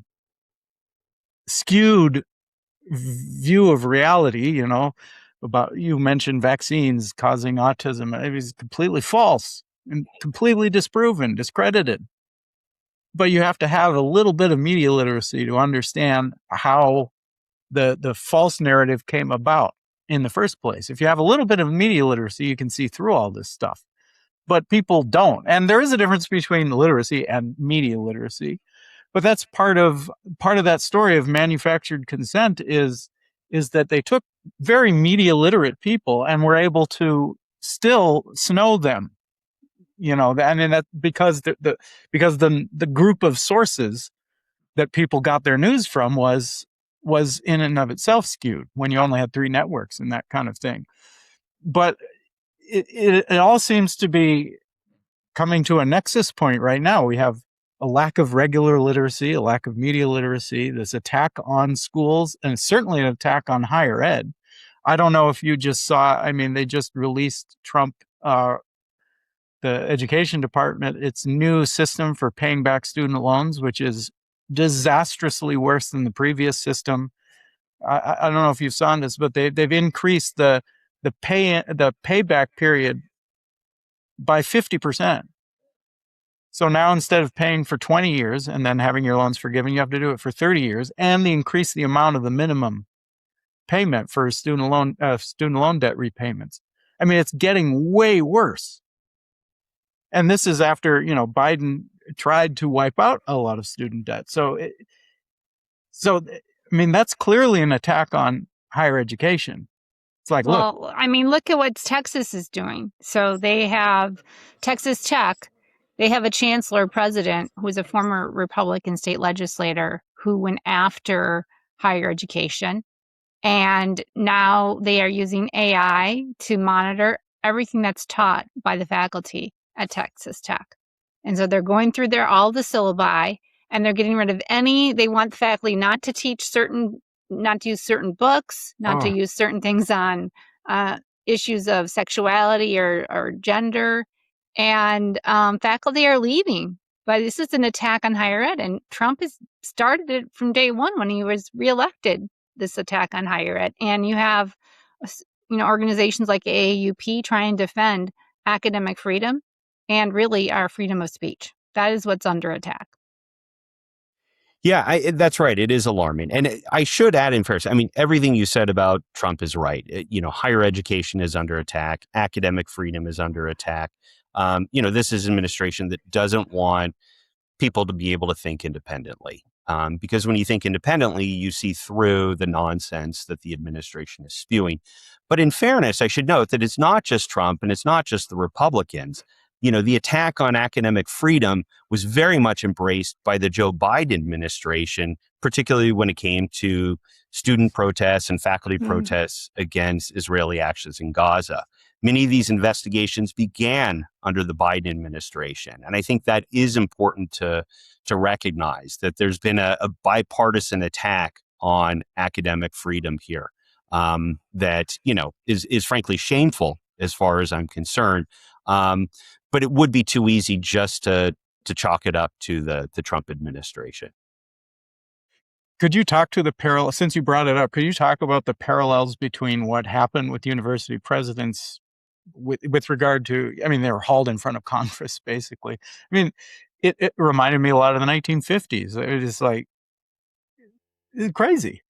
skewed view of reality, about, you mentioned vaccines causing autism. It was completely false and completely disproven, discredited. But you have to have a little bit of media literacy to understand how the false narrative came about in the first place. If you have a little bit of media literacy, you can see through all this stuff. But people don't. And there is a difference between literacy and media literacy. But that's part of that story of manufactured consent is that they took very media literate people and were able to still snow them. That because the group of sources that people got their news from was in and of itself skewed when you only had 3 networks and that kind of thing. But it all seems to be coming to a nexus point right now. We have a lack of regular literacy, a lack of media literacy, this attack on schools, and certainly an attack on higher ed. I don't know if you just saw, they just released Trump, the education department, its new system for paying back student loans, which is disastrously worse than the previous system. I don't know if you saw this, but they've increased the payback period by 50%. So now instead of paying for 20 years and then having your loans forgiven, you have to do it for 30 years, and they increase the amount of the minimum payment for student loan debt repayments. It's getting way worse. And this is after, Biden tried to wipe out a lot of student debt. So that's clearly an attack on higher education. It's like, look. Look at what Texas is doing. So they have Texas Tech. They have a chancellor president who is a former Republican state legislator who went after higher education. And now they are using AI to monitor everything that's taught by the faculty at Texas Tech. And so they're going through all the syllabi, and they're getting rid of they want the faculty not to use certain books, not to use certain things on issues of sexuality or gender. And faculty are leaving. But this is an attack on higher ed. And Trump has started it from day one when he was reelected, this attack on higher ed. And you have organizations like AAUP trying to defend academic freedom and really our freedom of speech. That is what's under attack. Yeah, that's right. It is alarming. And I should add in first, everything you said about Trump is right. Higher education is under attack. Academic freedom is under attack. This is an administration that doesn't want people to be able to think independently. Because when you think independently, you see through the nonsense that the administration is spewing. But in fairness, I should note that it's not just Trump and it's not just the Republicans. The attack on academic freedom was very much embraced by the Joe Biden administration, particularly when it came to student protests and faculty protests against Israeli actions in Gaza. Many of these investigations began under the Biden administration. And I think that is important to recognize that there's been a bipartisan attack on academic freedom here that, is frankly shameful as far as I'm concerned. But it would be too easy just to chalk it up to the Trump administration. Could you talk to the parallel, since you brought it up, could you talk about the parallels between what happened with university presidents with regard to, they were hauled in front of Congress, basically. It reminded me a lot of the 1950s. It was like, it's crazy.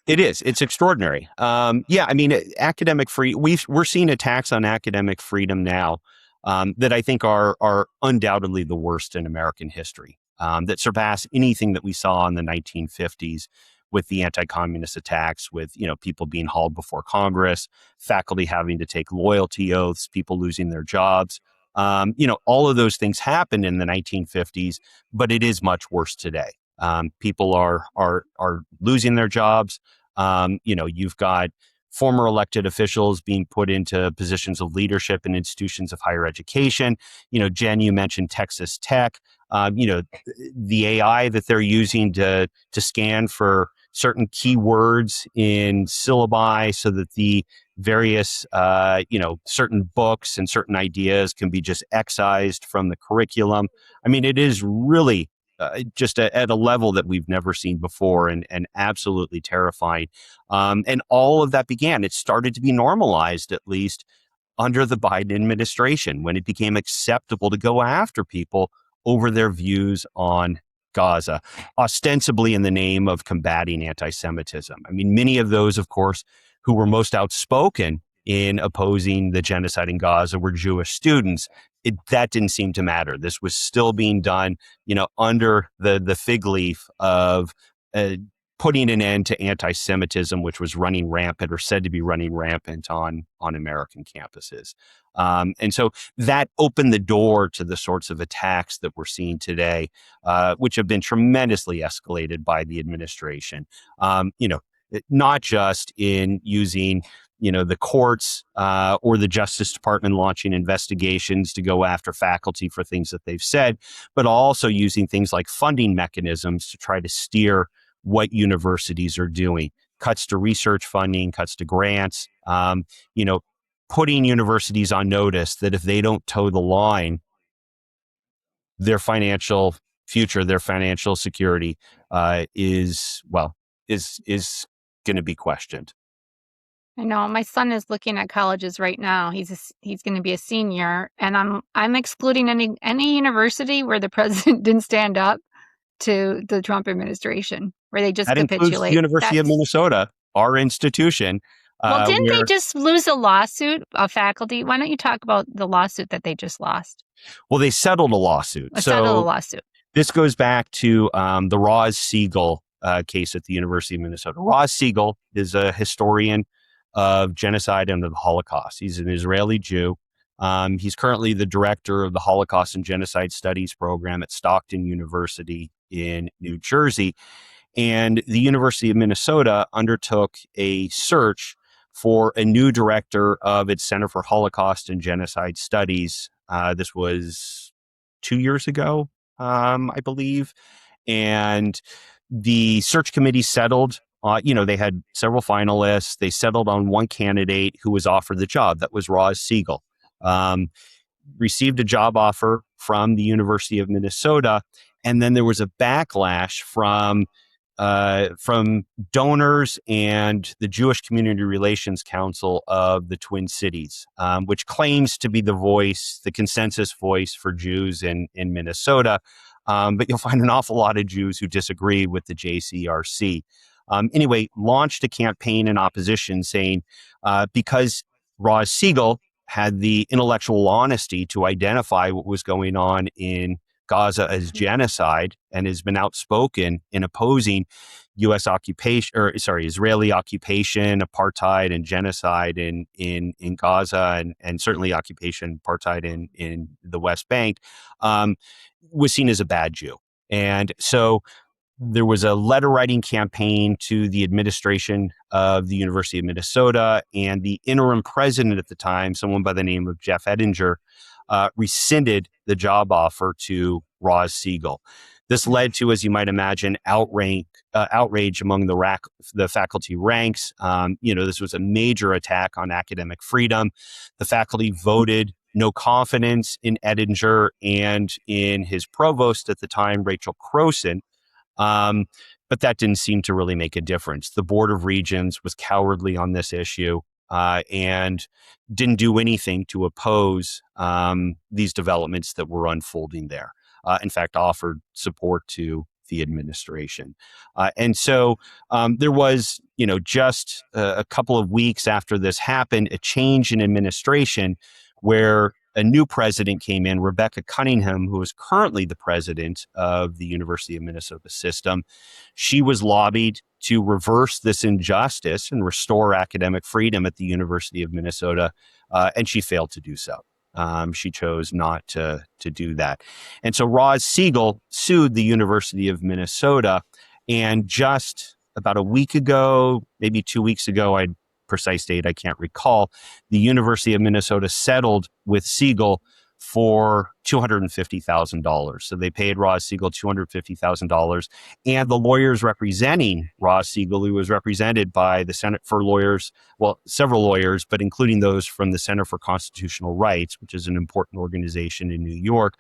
It is. It's extraordinary. Academic we're seeing attacks on academic freedom now that I think are undoubtedly the worst in American history, that surpass anything that we saw in the 1950s with the anti-communist attacks, with people being hauled before Congress, faculty having to take loyalty oaths, people losing their jobs. All of those things happened in the 1950s, but it is much worse today. People are losing their jobs. You've got former elected officials being put into positions of leadership in institutions of higher education. Jen, you mentioned Texas Tech. The AI that they're using to scan for certain keywords in syllabi so that the various, certain books and certain ideas can be just excised from the curriculum. It is really at a level that we've never seen before, and absolutely terrifying. And all of that began, it started to be normalized, at least under the Biden administration, when it became acceptable to go after people over their views on Gaza, ostensibly in the name of combating anti-Semitism. I mean, many of those, of course, who were most outspoken in opposing the genocide in Gaza were Jewish students. That didn't seem to matter. This was still being done, under the fig leaf of putting an end to anti-Semitism, which was running rampant or said to be running rampant on American campuses. And so that opened the door to the sorts of attacks that we're seeing today, which have been tremendously escalated by the administration. Not just in using the courts or the Justice Department launching investigations to go after faculty for things that they've said, but also using things like funding mechanisms to try to steer what universities are doing. Cuts to research funding, cuts to grants, putting universities on notice that if they don't toe the line, their financial future, their financial security is going to be questioned. I know my son is looking at colleges right now. He's going to be a senior, and I'm excluding any university where the president didn't stand up to the Trump administration, where they just That capitulate. includes the University of Minnesota, our institution. Well, didn't they just lose a lawsuit of faculty? Why don't you talk about the lawsuit that they just lost? Well, they settled a lawsuit. This goes back to the Roz Siegel case at the University of Minnesota. Roz Siegel is a historian of genocide and of the Holocaust. He's an Israeli Jew. He's currently the director of the Holocaust and Genocide Studies program at Stockton University in New Jersey. And the University of Minnesota undertook a search for a new director of its Center for Holocaust and Genocide Studies. This was 2 years ago, I believe. And the search committee settled. They had several finalists. They settled on one candidate who was offered the job. That was Roz Siegel. Received a job offer from the University of Minnesota. And then there was a backlash from donors and the Jewish Community Relations Council of the Twin Cities, which claims to be the consensus voice for Jews in Minnesota. But you'll find an awful lot of Jews who disagree with the JCRC. Anyway, launched a campaign in opposition saying, because Roz Siegel had the intellectual honesty to identify what was going on in Gaza as genocide and has been outspoken in opposing Israeli occupation, apartheid, and genocide in Gaza, and certainly occupation, apartheid in the West Bank, was seen as a bad Jew. And so there was a letter writing campaign to the administration of the University of Minnesota, and the interim president at the time, someone by the name of Jeff Ettinger, rescinded the job offer to Roz Siegel. This led to, as you might imagine, outrage among the faculty ranks. This was a major attack on academic freedom. The faculty voted no confidence in Ettinger and in his provost at the time, Rachel Croson. But that didn't seem to really make a difference. The Board of Regents was cowardly on this issue and didn't do anything to oppose these developments that were unfolding there. In fact, offered support to the administration. And so there was, just a couple of weeks after this happened, a change in administration where a new president came in, Rebecca Cunningham, who is currently the president of the University of Minnesota system. She was lobbied to reverse this injustice and restore academic freedom at the University of Minnesota, and she failed to do so. She chose not to do that. And so Roz Siegel sued the University of Minnesota, and just about a week ago, maybe 2 weeks ago, precise date I can't recall, the University of Minnesota settled with Siegel for $250,000. So they paid Roz Siegel $250,000, and the lawyers representing Roz Siegel, who was represented by the Center for Lawyers, several lawyers, but including those from the Center for Constitutional Rights, which is an important organization in New York,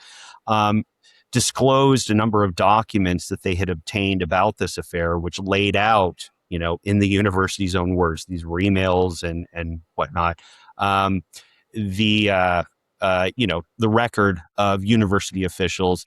disclosed a number of documents that they had obtained about this affair, which laid out, in the university's own words, these were emails and whatnot, the record of university officials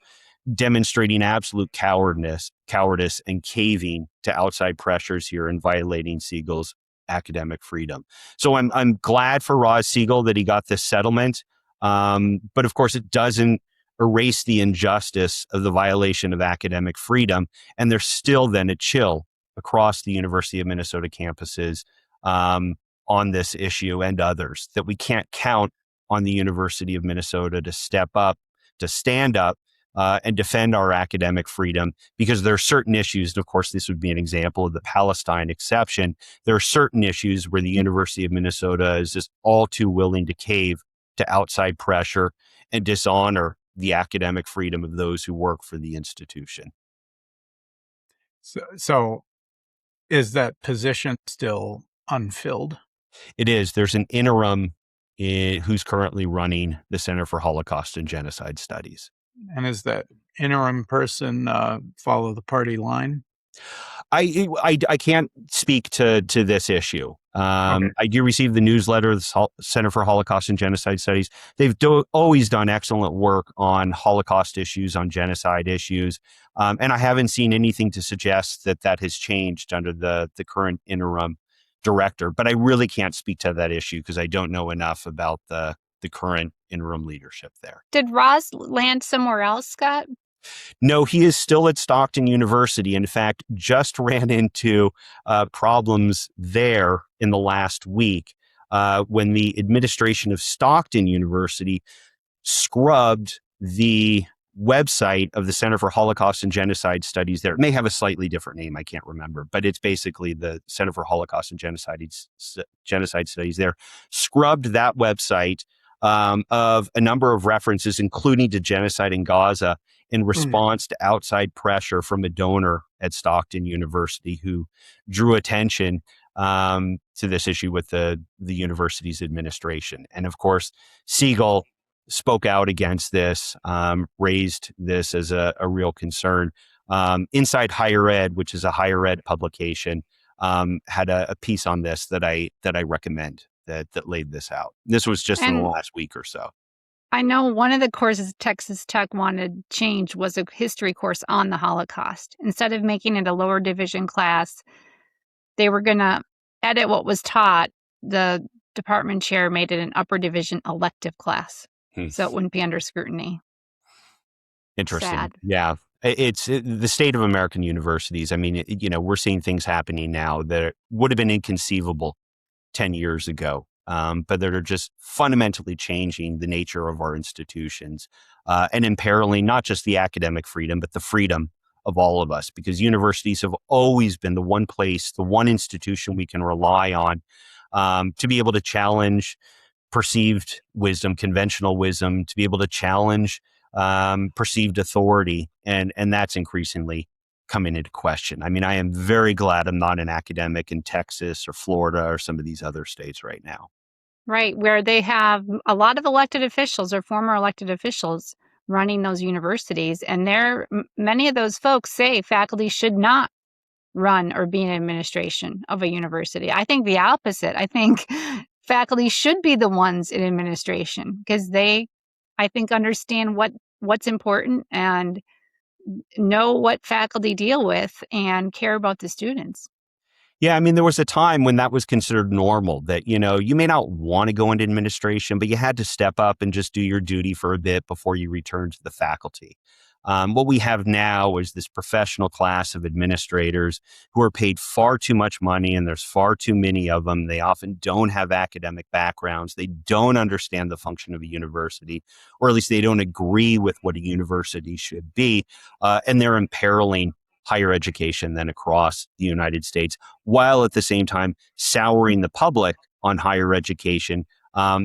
demonstrating absolute cowardice and caving to outside pressures here and violating Siegel's academic freedom. So I'm glad for Roz Siegel that he got this settlement. But of course, it doesn't erase the injustice of the violation of academic freedom. And there's still then a chill across the University of Minnesota campuses on this issue and others, that we can't count on the University of Minnesota to step up, to stand up, and defend our academic freedom, because there are certain issues, and of course this would be an example of the Palestine exception, there are certain issues where the University of Minnesota is just all too willing to cave to outside pressure and dishonor the academic freedom of those who work for the institution. So is that position still unfilled? It is. There's an interim who's currently running the Center for Holocaust and Genocide Studies. And is that interim person follow the party line? I can't speak to this issue. Okay. I do receive the newsletter, the Center for Holocaust and Genocide Studies. They've always done excellent work on Holocaust issues, on genocide issues. And I haven't seen anything to suggest that has changed under the current interim director. But I really can't speak to that issue because I don't know enough about the current interim leadership there. Did Roz land somewhere else, Scott? No, he is still at Stockton University. In fact, just ran into problems there in the last week when the administration of Stockton University scrubbed the website of the Center for Holocaust and Genocide Studies there. It may have a slightly different name, I can't remember, but it's basically the Center for Holocaust and Genocide Studies there. Scrubbed that website of a number of references, including to genocide in Gaza, in response to outside pressure from a donor at Stockton University who drew attention to this issue with the university's administration. And of course, Siegel spoke out against this, raised this as a real concern. Inside Higher Ed, which is a higher ed publication, had a piece on this that I recommend that laid this out. This was just in the last week or so. I know one of the courses Texas Tech wanted change was a history course on the Holocaust. Instead of making it a lower division class, they were going to edit what was taught. The department chair made it an upper division elective class, so it wouldn't be under scrutiny. Interesting. Sad. Yeah. It's the state of American universities. I mean, we're seeing things happening now that would have been inconceivable 10 years ago. But that are just fundamentally changing the nature of our institutions and imperiling not just the academic freedom, but the freedom of all of us, because universities have always been the one place, the one institution we can rely on to be able to challenge perceived wisdom, conventional wisdom, to be able to challenge perceived authority. And that's increasingly coming into question. I mean, I am very glad I'm not an academic in Texas or Florida or some of these other states right now. Right, where they have a lot of elected officials or former elected officials running those universities. And many of those folks say faculty should not run or be in administration of a university. I think the opposite. I think faculty should be the ones in administration because they, I think, understand what's important and know what faculty deal with and care about the students. Yeah, I mean, there was a time when that was considered normal, that, you may not want to go into administration, but you had to step up and just do your duty for a bit before you return to the faculty. What we have now is this professional class of administrators who are paid far too much money, and there's far too many of them. They often don't have academic backgrounds. They don't understand the function of a university, or at least they don't agree with what a university should be, and they're imperiling higher education then across the United States, while at the same time souring the public on higher education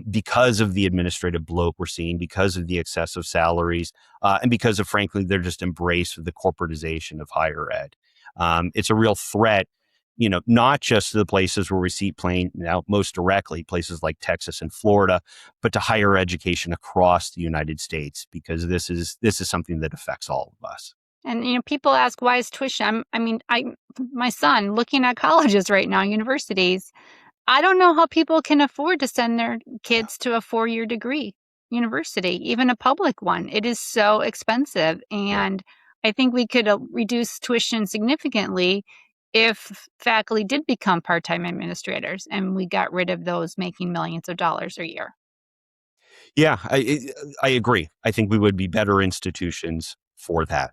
because of the administrative bloat we're seeing, because of the excessive salaries, and because of, frankly, their just embrace of the corporatization of higher ed. It's a real threat not just to the places where we see playing out most directly, places like Texas and Florida, but to higher education across the United States, because this is something that affects all of us. And people ask, why is tuition? My son looking at colleges right now, universities. I don't know how people can afford to send their kids to a 4-year degree university, even a public one. It is so expensive, and I think we could reduce tuition significantly if faculty did become part-time administrators and we got rid of those making millions of dollars a year. Yeah, I agree. I think we would be better institutions for that.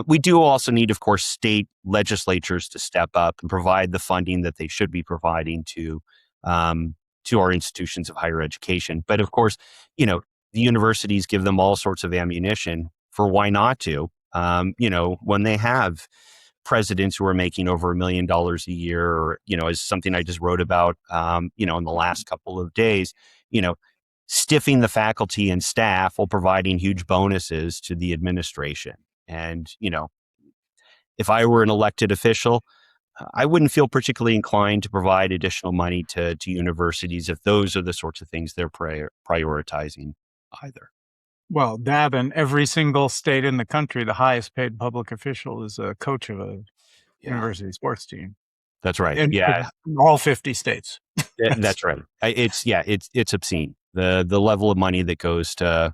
We do also need, of course, state legislatures to step up and provide the funding that they should be providing to our institutions of higher education. But of course, the universities give them all sorts of ammunition for why not to. When they have presidents who are making over $1 million a year, or, as something I just wrote about, in the last couple of days, stiffing the faculty and staff while providing huge bonuses to the administration. And, if I were an elected official, I wouldn't feel particularly inclined to provide additional money to universities if those are the sorts of things they're prioritizing either. Well, that, and every single state in the country, the highest paid public official is a coach of a university sports team. That's right. In all 50 states. That's right. It's obscene. The level of money that goes to,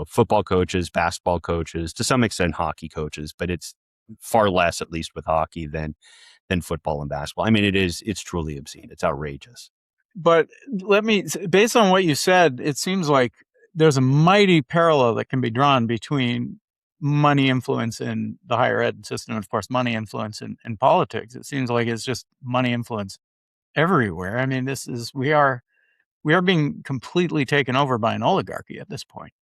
football coaches, basketball coaches, to some extent hockey coaches, but it's far less, at least with hockey, than football and basketball. I mean, it's truly obscene. It's outrageous. But based on what you said, it seems like there's a mighty parallel that can be drawn between money influence in the higher ed system and, of course, money influence in politics. It seems like it's just money influence everywhere. I mean, we are being completely taken over by an oligarchy at this point.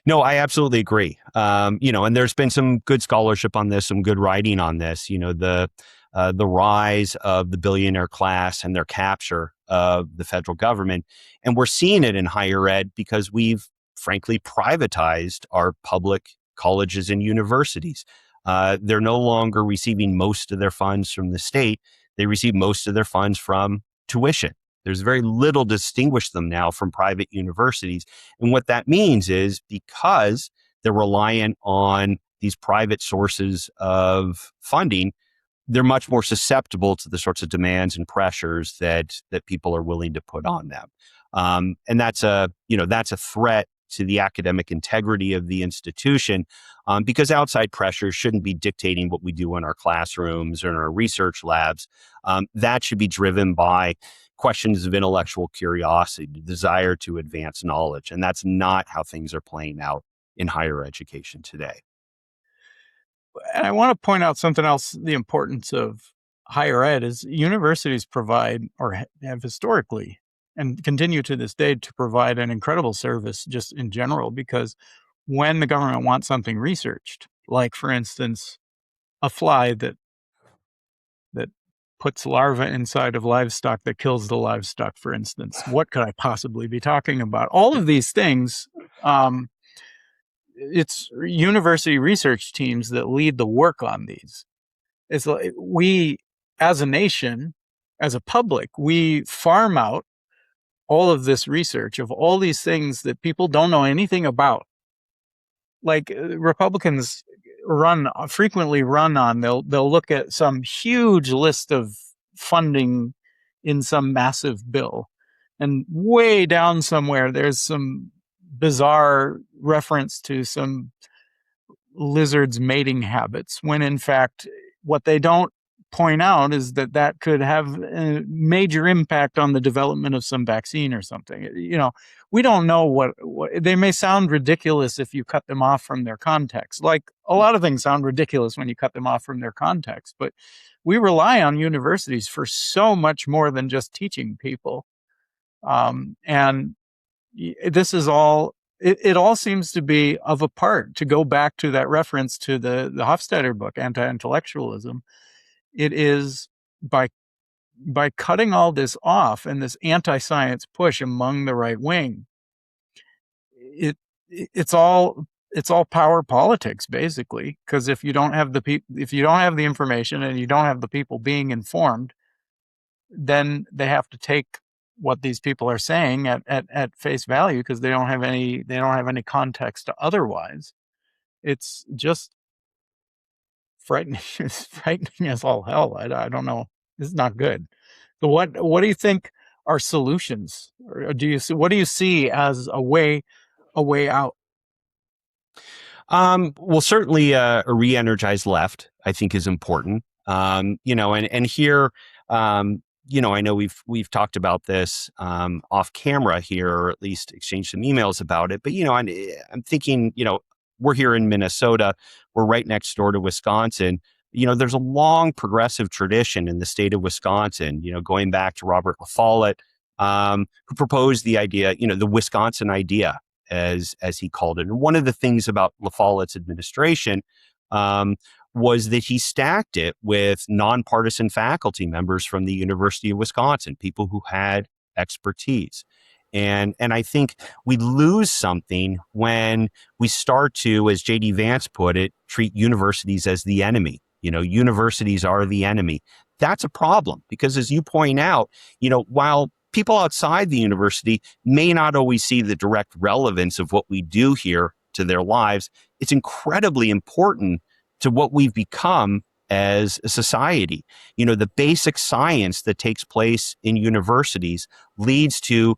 No, I absolutely agree. And there's been some good scholarship on this, some good writing on this. The rise of the billionaire class and their capture of the federal government, and we're seeing it in higher ed because we've frankly privatized our public colleges and universities. They're no longer receiving most of their funds from the state. They receive most of their funds from tuition. There's very little to distinguish them now from private universities. And what that means is, because they're reliant on these private sources of funding, they're much more susceptible to the sorts of demands and pressures that people are willing to put on them. And that's a threat to the academic integrity of the institution, because outside pressures shouldn't be dictating what we do in our classrooms or in our research labs. That should be driven by questions of intellectual curiosity, the desire to advance knowledge. And that's not how things are playing out in higher education today. And I want to point out something else. The importance of higher ed is universities provide, or have historically and continue to this day, to provide an incredible service just in general, because when the government wants something researched, like, for instance, a fly that puts larvae inside of livestock that kills the livestock, for instance, what could I possibly be talking about? All of these things, it's university research teams that lead the work on these. It's like we, as a nation, as a public, we farm out all of this research of all these things that people don't know anything about. Like, Republicans frequently run on, they'll look at some huge list of funding in some massive bill, and way down somewhere there's some bizarre reference to some lizards' mating habits, when in fact what they don't point out is that could have a major impact on the development of some vaccine or something. We don't know what they may sound ridiculous if you cut them off from their context. Like, a lot of things sound ridiculous when you cut them off from their context, but we rely on universities for so much more than just teaching people. And this is all, it all seems to be of a part, to go back to that reference to the Hofstadter book, Anti-Intellectualism. It is by cutting all this off and this anti-science push among the right wing, it's all power politics, basically. Because if you don't have the information and you don't have the people being informed, then they have to take what these people are saying at face value because they don't have any context otherwise. It's just frightening. It's frightening as all hell. I don't know. This is not good. So what do you think are solutions? Or what do you see as a way out? Well, certainly a re-energized left, I think, is important. And here, I know we've talked about this off camera here, or at least exchanged some emails about it. But I'm thinking, we're here in Minnesota, we're right next door to Wisconsin. There's a long progressive tradition in the state of Wisconsin. Going back to Robert La Follette, who proposed the idea, the Wisconsin idea, as he called it. And one of the things about La Follette's administration was that he stacked it with nonpartisan faculty members from the University of Wisconsin, people who had expertise. And I think we lose something when we start to, as J.D. Vance put it, treat universities as the enemy. Universities are the enemy. That's a problem because, as you point out, while people outside the university may not always see the direct relevance of what we do here to their lives, it's incredibly important to what we've become as a society. The basic science that takes place in universities leads to,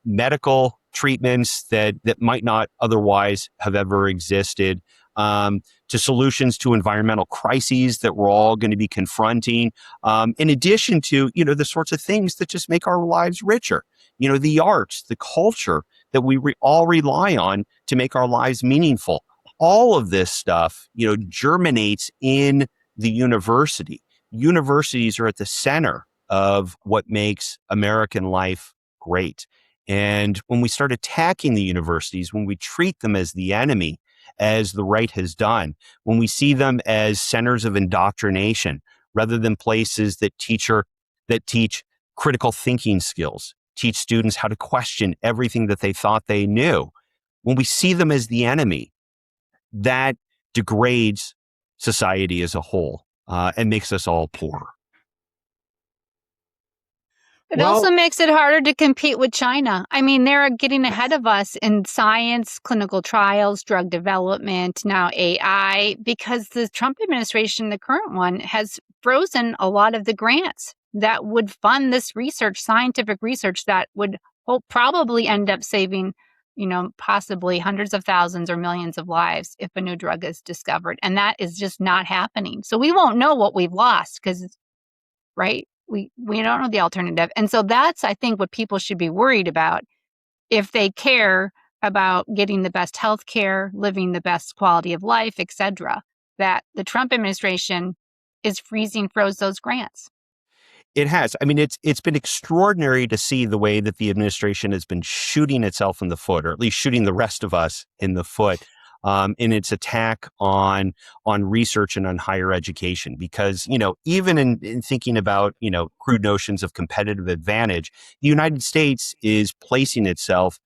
medical treatments that might not otherwise have ever existed, to solutions to environmental crises that we're all going to be confronting, in addition to, the sorts of things that just make our lives richer. The arts, the culture that we all rely on to make our lives meaningful. All of this stuff, germinates in the university. Universities are at the center of what makes American life great. And when we start attacking the universities, when we treat them as the enemy, as the right has done, when we see them as centers of indoctrination rather than places that teach critical thinking skills, teach students how to question everything that they thought they knew, when we see them as the enemy, that degrades society as a whole and makes us all poorer. It also makes it harder to compete with China. I mean, they're getting ahead of us in science, clinical trials, drug development, now AI, because the Trump administration, the current one, has frozen a lot of the grants that would fund this research, scientific research that would probably end up saving, possibly hundreds of thousands or millions of lives if a new drug is discovered. And that is just not happening. So we won't know what we've lost because, right? We don't know the alternative. And so that's, I think, what people should be worried about if they care about getting the best health care, living the best quality of life, etc., that the Trump administration is froze those grants. It has. I mean, it's been extraordinary to see the way that the administration has been shooting itself in the foot, or at least shooting the rest of us in the foot, in its attack on research and on higher education. Because, even in thinking about, crude notions of competitive advantage, the United States is placing itself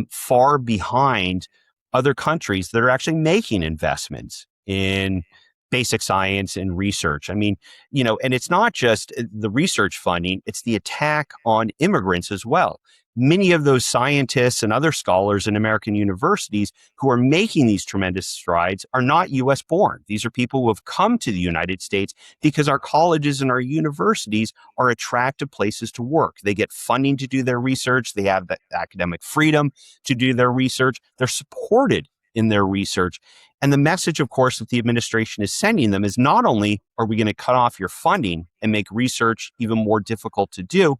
far behind other countries that are actually making investments in basic science and research. I mean, and it's not just the research funding, it's the attack on immigrants as well. Many of those scientists and other scholars in American universities who are making these tremendous strides are not U.S. born. These are people who have come to the United States because our colleges and our universities are attractive places to work. They get funding to do their research. They have the academic freedom to do their research. They're supported in their research. And the message, of course, that the administration is sending them is not only are we going to cut off your funding and make research even more difficult to do,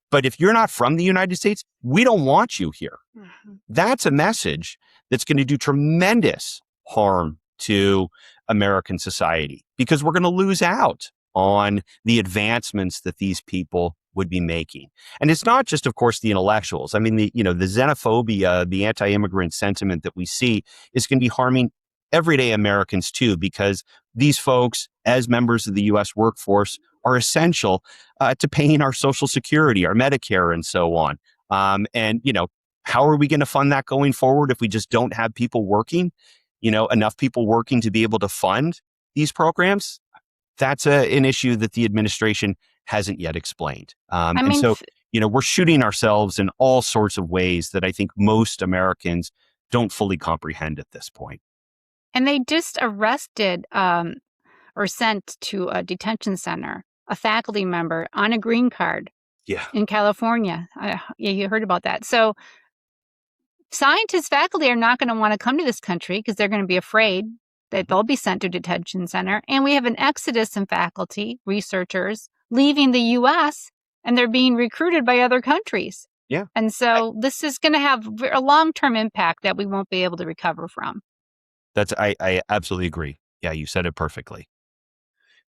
but if you're not from the United States, we don't want you here. Mm-hmm. That's a message that's going to do tremendous harm to American society because we're going to lose out on the advancements that these people would be making. And it's not just, of course, the intellectuals. I mean, the xenophobia, the anti-immigrant sentiment that we see is going to be harming everyday Americans too, because these folks, as members of the U.S. workforce, are essential to paying our Social Security, our Medicare, and so on. And how are we going to fund that going forward if we just don't have people working, enough people working to be able to fund these programs? That's an issue that the administration hasn't yet explained. I And mean, so, we're shooting ourselves in all sorts of ways that I think most Americans don't fully comprehend at this point. and they just arrested or sent to a detention center a faculty member on a green card Yeah. in California. Yeah, you heard about that. So scientists, faculty are not going to want to come to this country because they're going to be afraid that they'll be sent to a detention center. And we have an exodus in faculty, researchers leaving the U.S., and they're being recruited by other countries. Yeah. And so this is going to have a long-term impact that we won't be able to recover from. I absolutely agree. Yeah, you said it perfectly.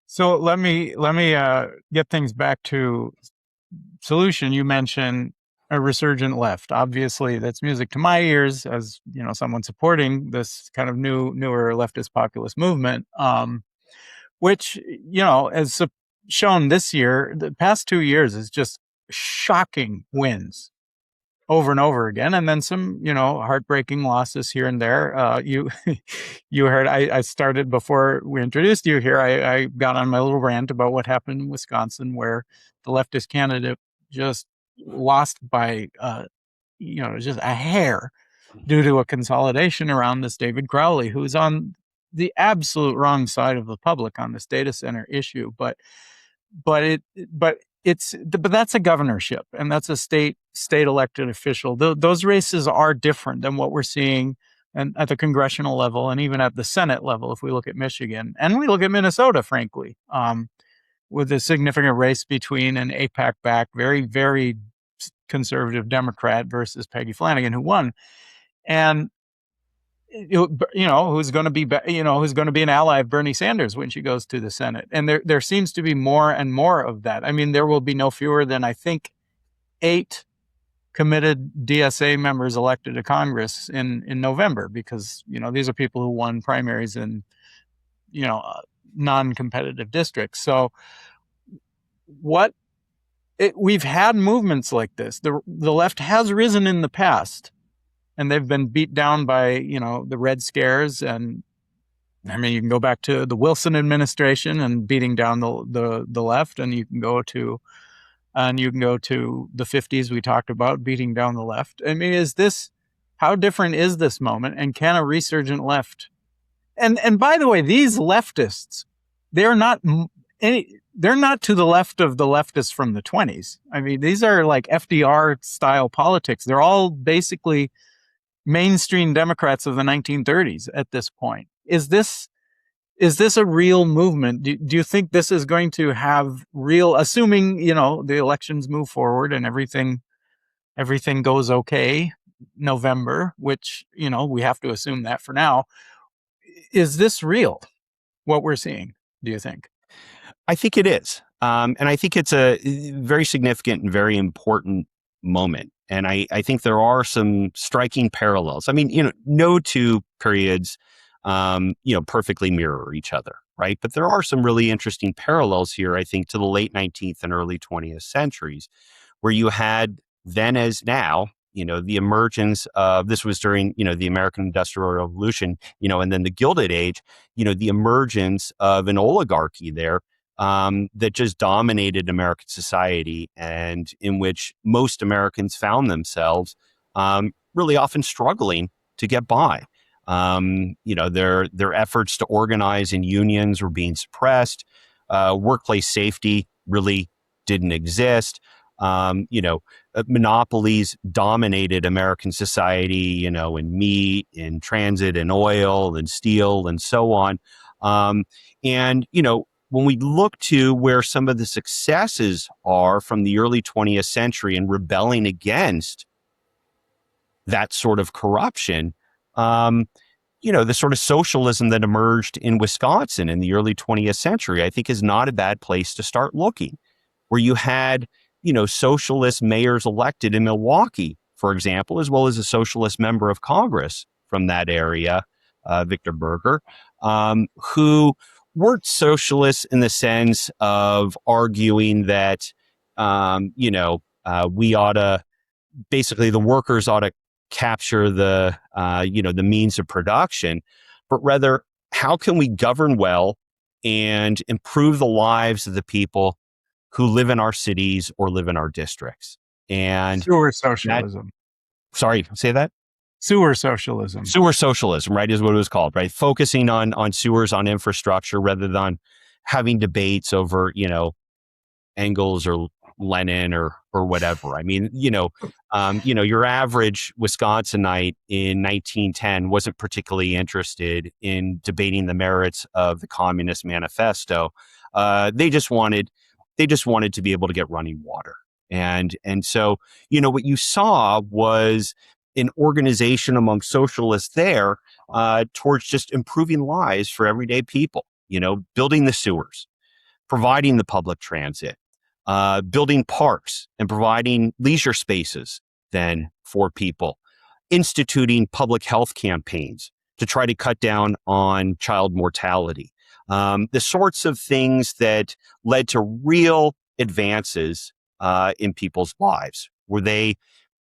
So let me get things back to solution. You mentioned a resurgent left. Obviously, that's music to my ears as someone supporting this kind of newer leftist populist movement, which as shown this year, the past 2 years is just shocking wins over and over again, and then some heartbreaking losses here and there. You heard I started before we introduced you here. I got on my little rant about what happened in Wisconsin, where the leftist candidate just lost by just a hair due to a consolidation around this David Crowley, who's on the absolute wrong side of the public on this data center issue. But that's a governorship, and that's a state elected official. Those races are different than what we're seeing and at the congressional level and even at the Senate level. If we look at Michigan and we look at Minnesota, frankly, with a significant race between an AIPAC-backed, very, very conservative Democrat versus Peggy Flanagan, who won, and who's going to be an ally of Bernie Sanders when she goes to the Senate. And there seems to be more and more of that. I mean, there will be no fewer than, I think, 8 committed DSA members elected to Congress in November, because these are people who won primaries in non-competitive districts. So we've had movements like this. The left has risen in the past, and they've been beat down by, the Red Scares. And I mean, you can go back to the Wilson administration and beating down the left, and you can go to the 50s we talked about, beating down the left. I mean, how different is this moment? And can a resurgent left? And by the way, these leftists, they're not to the left of the leftists from the 20s. I mean, these are like FDR style politics. They're all basically mainstream Democrats of the 1930s at this point. Is this a real movement? Do you think this is going to have real, assuming, the elections move forward and everything goes okay November, which, we have to assume that for now. Is this real, what we're seeing, do you think? I think it is. And I think it's a very significant and very important moment. And I think there are some striking parallels. I mean, no two periods, perfectly mirror each other, right? But there are some really interesting parallels here, I think, to the late 19th and early 20th centuries, where you had then as now, the emergence of, this was during, the American Industrial Revolution, and then the Gilded Age, the emergence of an oligarchy there that just dominated American society, and in which most Americans found themselves really often struggling to get by. Their efforts to organize in unions were being suppressed. Workplace safety really didn't exist. Monopolies dominated American society, in meat, in transit, in oil, and steel, and so on. When we look to where some of the successes are from the early 20th century and rebelling against that sort of corruption, the sort of socialism that emerged in Wisconsin in the early 20th century, I think is not a bad place to start looking, where you had, socialist mayors elected in Milwaukee, for example, as well as a socialist member of Congress from that area, Victor Berger, who weren't socialists in the sense of arguing that, we ought to, basically the workers ought to capture the means of production, but rather, how can we govern well and improve the lives of the people who live in our cities or live in our districts. And Sewer socialism. Sorry, say that? Sewer socialism. Sewer socialism, right, is what it was called, right? Focusing on sewers, on infrastructure, rather than having debates over, Engels or Lenin or whatever. I mean, your average Wisconsinite in 1910 wasn't particularly interested in debating the merits of the Communist Manifesto. They just wanted to be able to get running water. And so, what you saw was an organization among socialists there towards just improving lives for everyday people, building the sewers, providing the public transit, building parks and providing leisure spaces then for people, instituting public health campaigns to try to cut down on child mortality. The sorts of things that led to real advances in people's lives, where they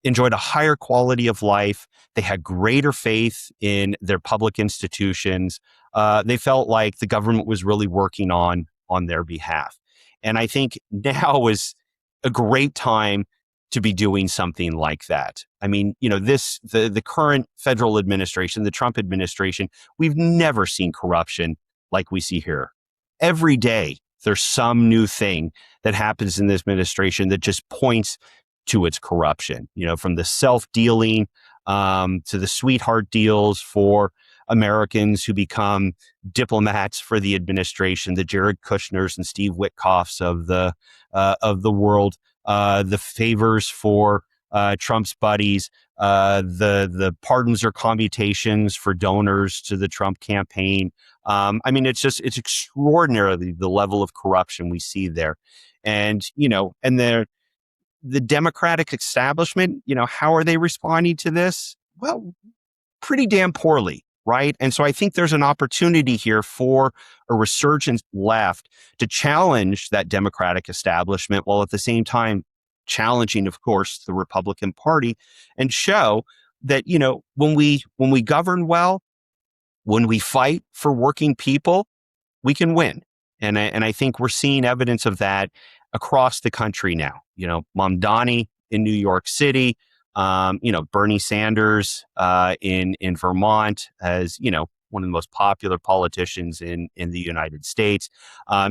enjoyed a higher quality of life. They had greater faith in their public institutions. They felt like the government was really working on their behalf. And I think now is a great time to be doing something like that. I mean, the current federal administration, the Trump administration, we've never seen corruption like we see here. Every day, there's some new thing that happens in this administration that just points to its corruption, from the self-dealing to the sweetheart deals for Americans who become diplomats for the administration, the Jared Kushners and Steve Witkoffs of the world, the favors for Trump's buddies, the pardons or commutations for donors to the Trump campaign. I mean, it's extraordinarily the level of corruption we see there. And, the Democratic establishment, how are they responding to this? Well, pretty damn poorly, right? And so I think there's an opportunity here for a resurgent left to challenge that Democratic establishment, while at the same time challenging, of course, the Republican Party, and show that, when we govern well, when we fight for working people, we can win. And I think we're seeing evidence of that across the country now. Mamdani in New York City, Bernie Sanders in Vermont, as one of the most popular politicians in the United States.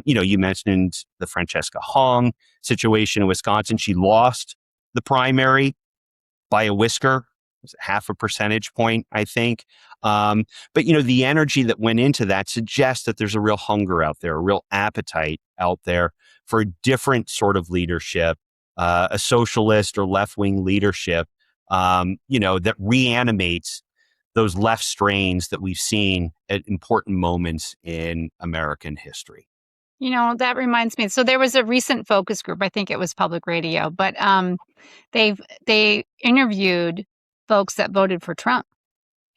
You mentioned the Francesca Hong situation in Wisconsin. She lost the primary by a whisker. It was half a percentage point, I think. But the energy that went into that suggests that there's a real hunger out there, a real appetite out there for a different sort of leadership, a socialist or left-wing leadership, that reanimates those left strains that we've seen at important moments in American history. That reminds me. So there was a recent focus group, I think it was Public Radio, but they interviewed folks that voted for Trump,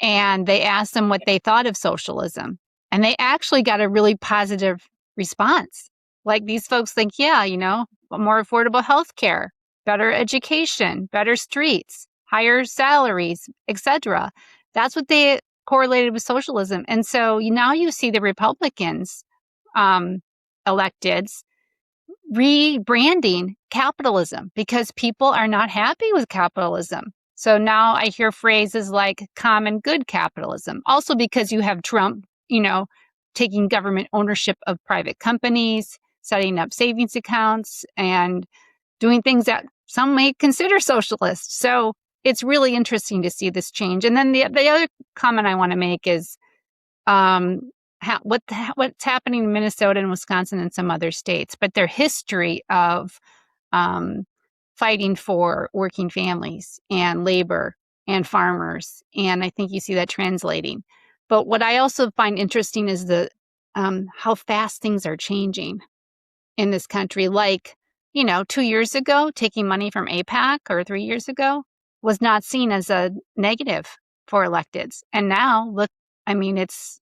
and they asked them what they thought of socialism. And they actually got a really positive response. Like, these folks think, more affordable health care, better education, better streets, higher salaries, etc. That's what they correlated with socialism. And so now you see the Republicans electeds rebranding capitalism because people are not happy with capitalism. So now I hear phrases like common good capitalism, also because you have Trump, taking government ownership of private companies, setting up savings accounts, and doing things that some may consider socialist. So it's really interesting to see this change. And then the other comment I want to make is what's happening in Minnesota and Wisconsin and some other states, but their history of fighting for working families and labor and farmers. And I think you see that translating. But what I also find interesting is how fast things are changing in this country. Like, 2 years ago, taking money from AIPAC, or 3 years ago, was not seen as a negative for electeds. And now, look, it's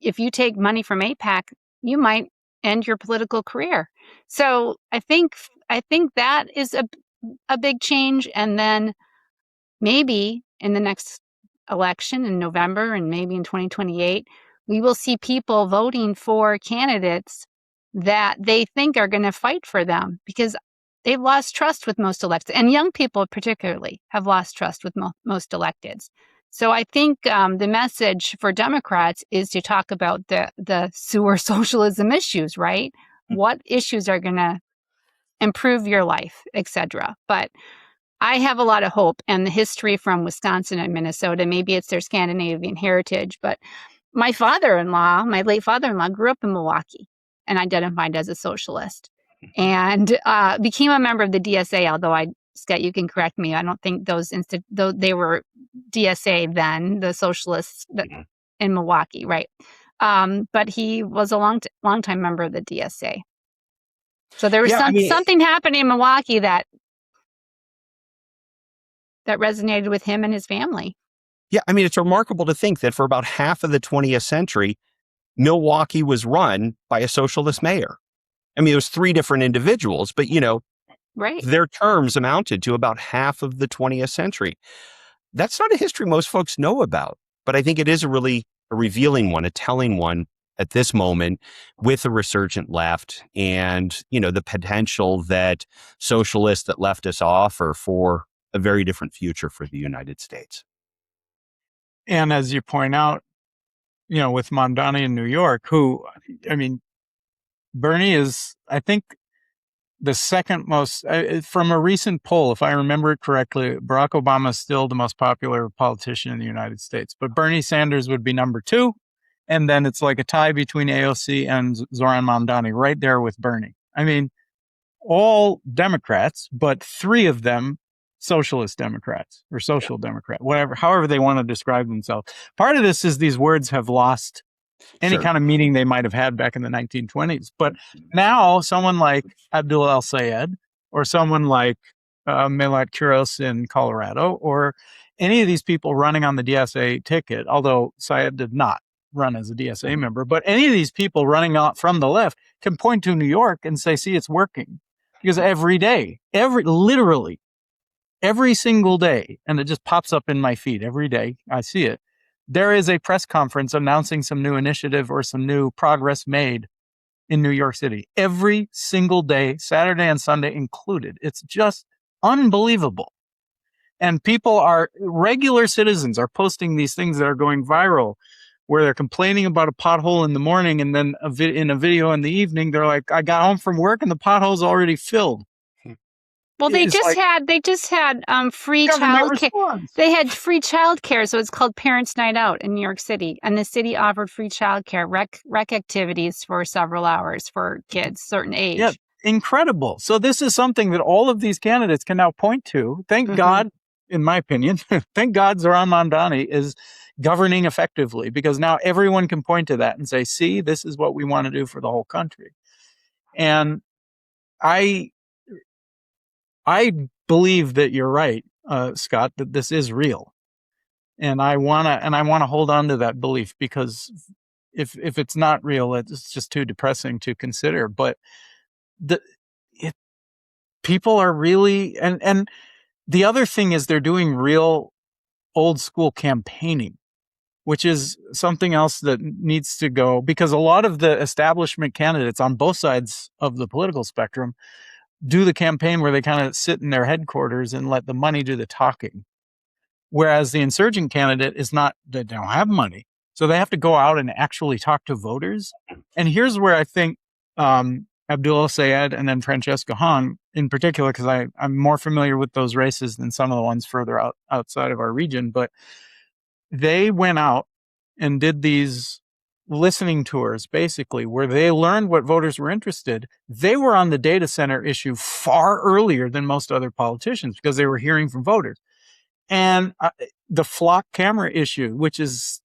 if you take money from AIPAC, you might end your political career. So I think that is a big change. And then maybe in the next election in November, and maybe in 2028, we will see people voting for candidates that they think are going to fight for them, because they've lost trust with most electeds, and young people particularly have lost trust with most electeds. So I think the message for Democrats is to talk about the sewer socialism issues, right? What issues are going to improve your life, etc. But I have a lot of hope, and the history from Wisconsin and Minnesota, maybe it's their Scandinavian heritage, but my late father-in-law, grew up in Milwaukee and identified as a socialist, and became a member of the DSA, although Scott, you can correct me, I don't think though they were DSA then, the socialists in Milwaukee, right? But he was a long-time member of the DSA. So there was something happening in Milwaukee that resonated with him and his family. Yeah, I mean, it's remarkable to think that for about half of the 20th century, Milwaukee was run by a socialist mayor. I mean, it was 3 different individuals, but, right, their terms amounted to about half of the 20th century. That's not a history most folks know about, but I think it is a revealing one, a telling one at this moment with a resurgent left and, the potential that socialists that leftists offer for a very different future for the United States. And as you point out, with Mamdani in New York, Bernie is, I think, the second most, from a recent poll, if I remember it correctly, Barack Obama is still the most popular politician in the United States, but Bernie Sanders would be number 2. And then it's like a tie between AOC and Zoran Mamdani right there with Bernie. I mean, all Democrats, but 3 of them socialist Democrats or social Democrat, however they want to describe themselves. Part of this is these words have lost any kind of meaning they might have had back in the 1920s. But now someone like Abdul El-Sayed or someone like Melat Kuros in Colorado, or any of these people running on the DSA ticket, although Sayed did not run as a DSA member, but any of these people running out from the left can point to New York and say, see, it's working. Because every day, literally every single day, and it just pops up in my feed every day, I see it, there is a press conference announcing some new initiative or some new progress made in New York City. Every single day, Saturday and Sunday included. It's just unbelievable. And regular citizens are posting these things that are going viral, where they're complaining about a pothole in the morning, and then in a video in the evening, they're like, I got home from work and the pothole's already filled. Well, they just had free childcare. They had free childcare, so it's called Parents' Night Out in New York City, and the city offered free childcare, rec activities for several hours for kids certain age. Yeah, incredible. So this is something that all of these candidates can now point to. Thank God, in my opinion, thank God Zoran Mamdani is governing effectively, because now everyone can point to that and say, see, this is what we want to do for the whole country. And I believe that you're right, Scott, that this is real. And I want to hold on to that belief, because if it's not real, it's just too depressing to consider. But people are really, and the other thing is they're doing real old school campaigning, which is something else that needs to go, because a lot of the establishment candidates on both sides of the political spectrum do the campaign where they kind of sit in their headquarters and let the money do the talking. Whereas the insurgent candidate they don't have money. So they have to go out and actually talk to voters. And here's where I think Abdul El-Sayed and then Francesca Hahn in particular, because I'm more familiar with those races than some of the ones further outside of our region, but they went out and did these listening tours, basically, where they learned what voters were interested. They were on the data center issue far earlier than most other politicians, because they were hearing from voters. And the flock camera issue, which is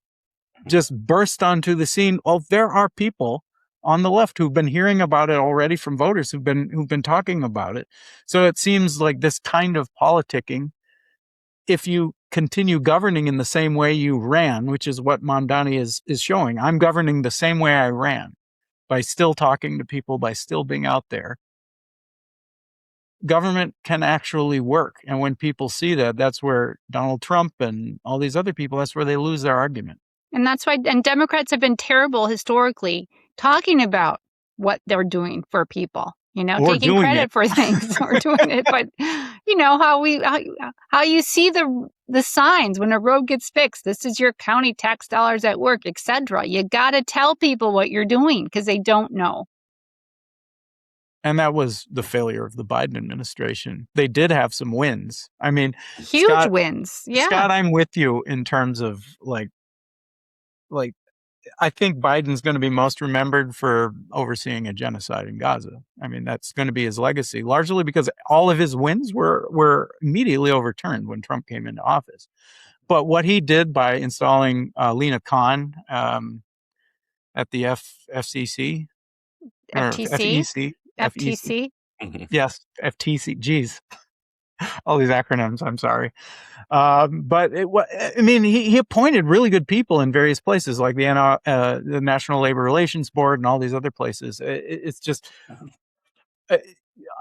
just burst onto the scene. Well, there are people on the left who've been hearing about it already from voters who've been talking about it. So it seems like this kind of politicking, if you continue governing in the same way you ran, which is what Mamdani is showing. I'm governing the same way I ran, by still talking to people, by still being out there. Government can actually work. And when people see that, that's where Donald Trump and all these other people, that's where they lose their argument. And that's why, and Democrats have been terrible historically talking about what they're doing for people. Or taking doing credit it. for things or doing it, but how you see the signs when a road gets fixed. This is your county tax dollars at work, etc. You got to tell people what you're doing because they don't know. And that was the failure of the Biden administration. They did have some wins. I mean, Huge wins. Yeah. Scott, I'm with you in terms of like I think Biden's going to be most remembered for overseeing a genocide in Gaza. I mean, that's going to be his legacy, largely because all of his wins were immediately overturned when Trump came into office. But what he did by installing Lena Khan at the FCC, or FTC? FEC, FTC? yes, FTC. Geez, all these acronyms. I'm sorry. But he appointed really good people in various places, like the National Labor Relations Board and all these other places. It's just,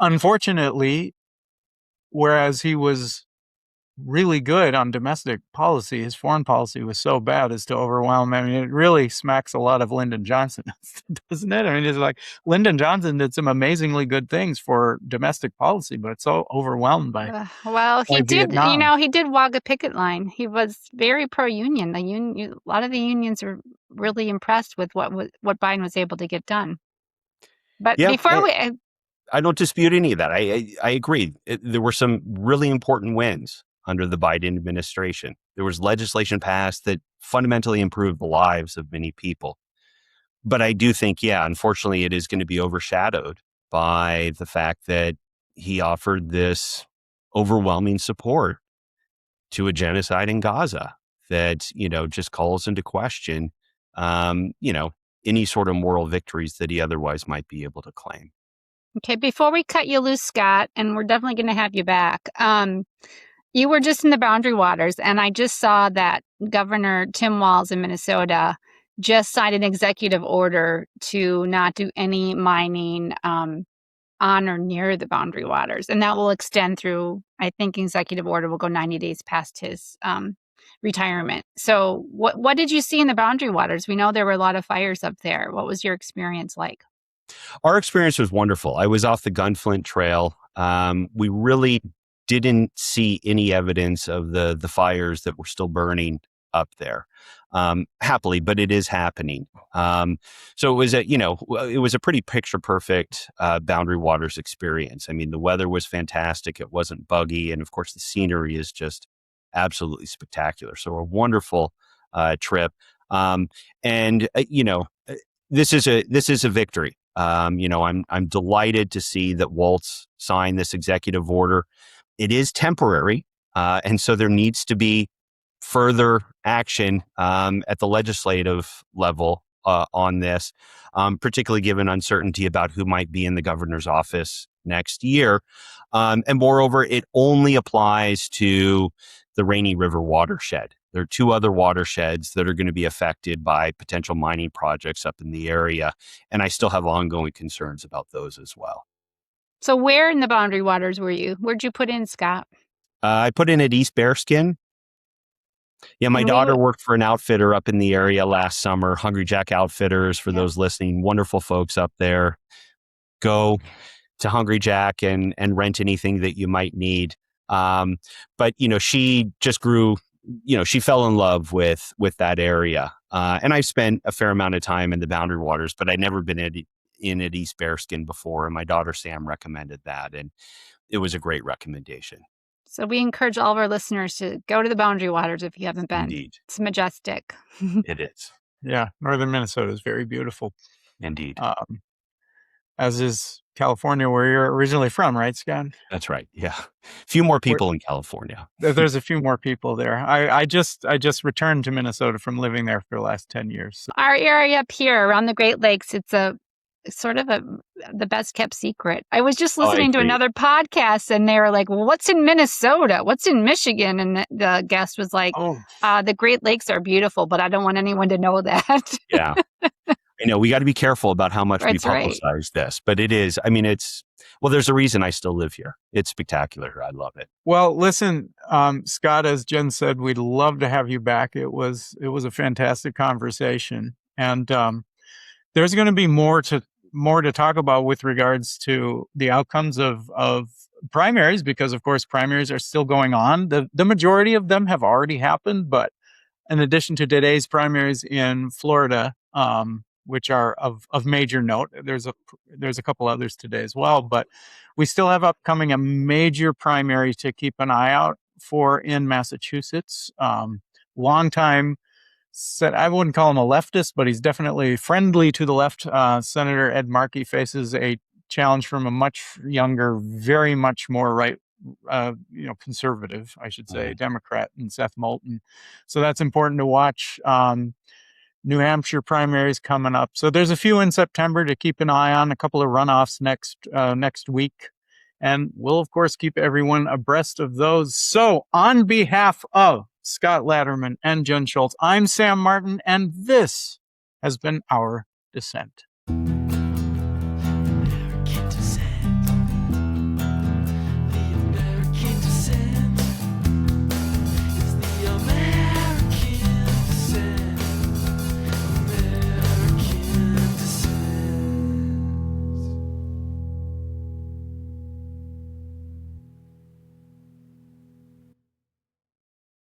unfortunately, whereas he was really good on domestic policy, his foreign policy was so bad as to overwhelm. I mean, it really smacks a lot of Lyndon Johnson, doesn't it? I mean, it's like Lyndon Johnson did some amazingly good things for domestic policy, but it's so overwhelmed by he did. Vietnam. He did walk a picket line. He was very pro-union. A lot of the unions were really impressed with what Biden was able to get done. But I don't dispute any of that. I agree. There were some really important wins under the Biden administration. There was legislation passed that fundamentally improved the lives of many people. But I do think, unfortunately, it is going to be overshadowed by the fact that he offered this overwhelming support to a genocide in Gaza that, just calls into question, any sort of moral victories that he otherwise might be able to claim. Okay, before we cut you loose, Scott, and we're definitely going to have you back, you were just in the Boundary Waters, and I just saw that Governor Tim Walz in Minnesota just signed an executive order to not do any mining on or near the Boundary Waters, and that will extend through, I think executive order will go 90 days past his retirement. So what did you see in the Boundary Waters? We know there were a lot of fires up there. What was your experience like? Our experience was wonderful. I was off the Gunflint Trail. We really didn't see any evidence of the fires that were still burning up there, happily, but it is happening. So it was a pretty picture perfect Boundary Waters experience. I mean, the weather was fantastic. It wasn't buggy. And of course, the scenery is just absolutely spectacular. So a wonderful trip. This is a victory. I'm delighted to see that Walz signed this executive order. It is temporary, and so there needs to be further action at the legislative level on this, particularly given uncertainty about who might be in the governor's office next year. And moreover, it only applies to the Rainy River watershed. There are two other watersheds that are going to be affected by potential mining projects up in the area, and I still have ongoing concerns about those as well. So where in the Boundary Waters were you? Where'd you put in, Scott? I put in at East Bearskin. Yeah, my daughter worked for an outfitter up in the area last summer, Hungry Jack Outfitters, for those listening. Wonderful folks up there. Go to Hungry Jack and rent anything that you might need. But, she just grew, she fell in love with that area. And I've spent a fair amount of time in the Boundary Waters, but I'd never been in at East Bearskin before. And my daughter, Sam, recommended that. And it was a great recommendation. So we encourage all of our listeners to go to the Boundary Waters if you haven't been. Indeed. It's majestic. It is. Yeah, northern Minnesota is very beautiful. Indeed. As is California, where you're originally from, right, Scott? That's right. Yeah. A few more people in California. There's a few more people there. I just returned to Minnesota from living there for the last 10 years. So. Our area up here around the Great Lakes, it's a sort of the best kept secret. I was just listening to another podcast and they were like, well, what's in Minnesota? What's in Michigan? And the guest was like, the Great Lakes are beautiful, but I don't want anyone to know that. Yeah. I know we got to be careful about how much we publicize this, but it is, there's a reason I still live here. It's spectacular. I love it. Well, listen, Scott, as Jen said, we'd love to have you back. It was a fantastic conversation. And there's going to be more to more to talk about with regards to the outcomes of primaries, because of course primaries are still going on. The majority of them have already happened, but in addition to today's primaries in Florida, which are of major note, there's a couple others today as well, but we still have upcoming a major primary to keep an eye out for in Massachusetts. Longtime, I wouldn't call him a leftist, but he's definitely friendly to the left. Senator Ed Markey faces a challenge from a much younger, very much more right, conservative, I should say, Democrat, and Seth Moulton. So that's important to watch. New Hampshire primaries coming up. So there's a few in September to keep an eye on, a couple of runoffs next week. And we'll, of course, keep everyone abreast of those. So on behalf of Scott Laderman and Jen Schultz, I'm Sam Martin, and this has been Our Dissent.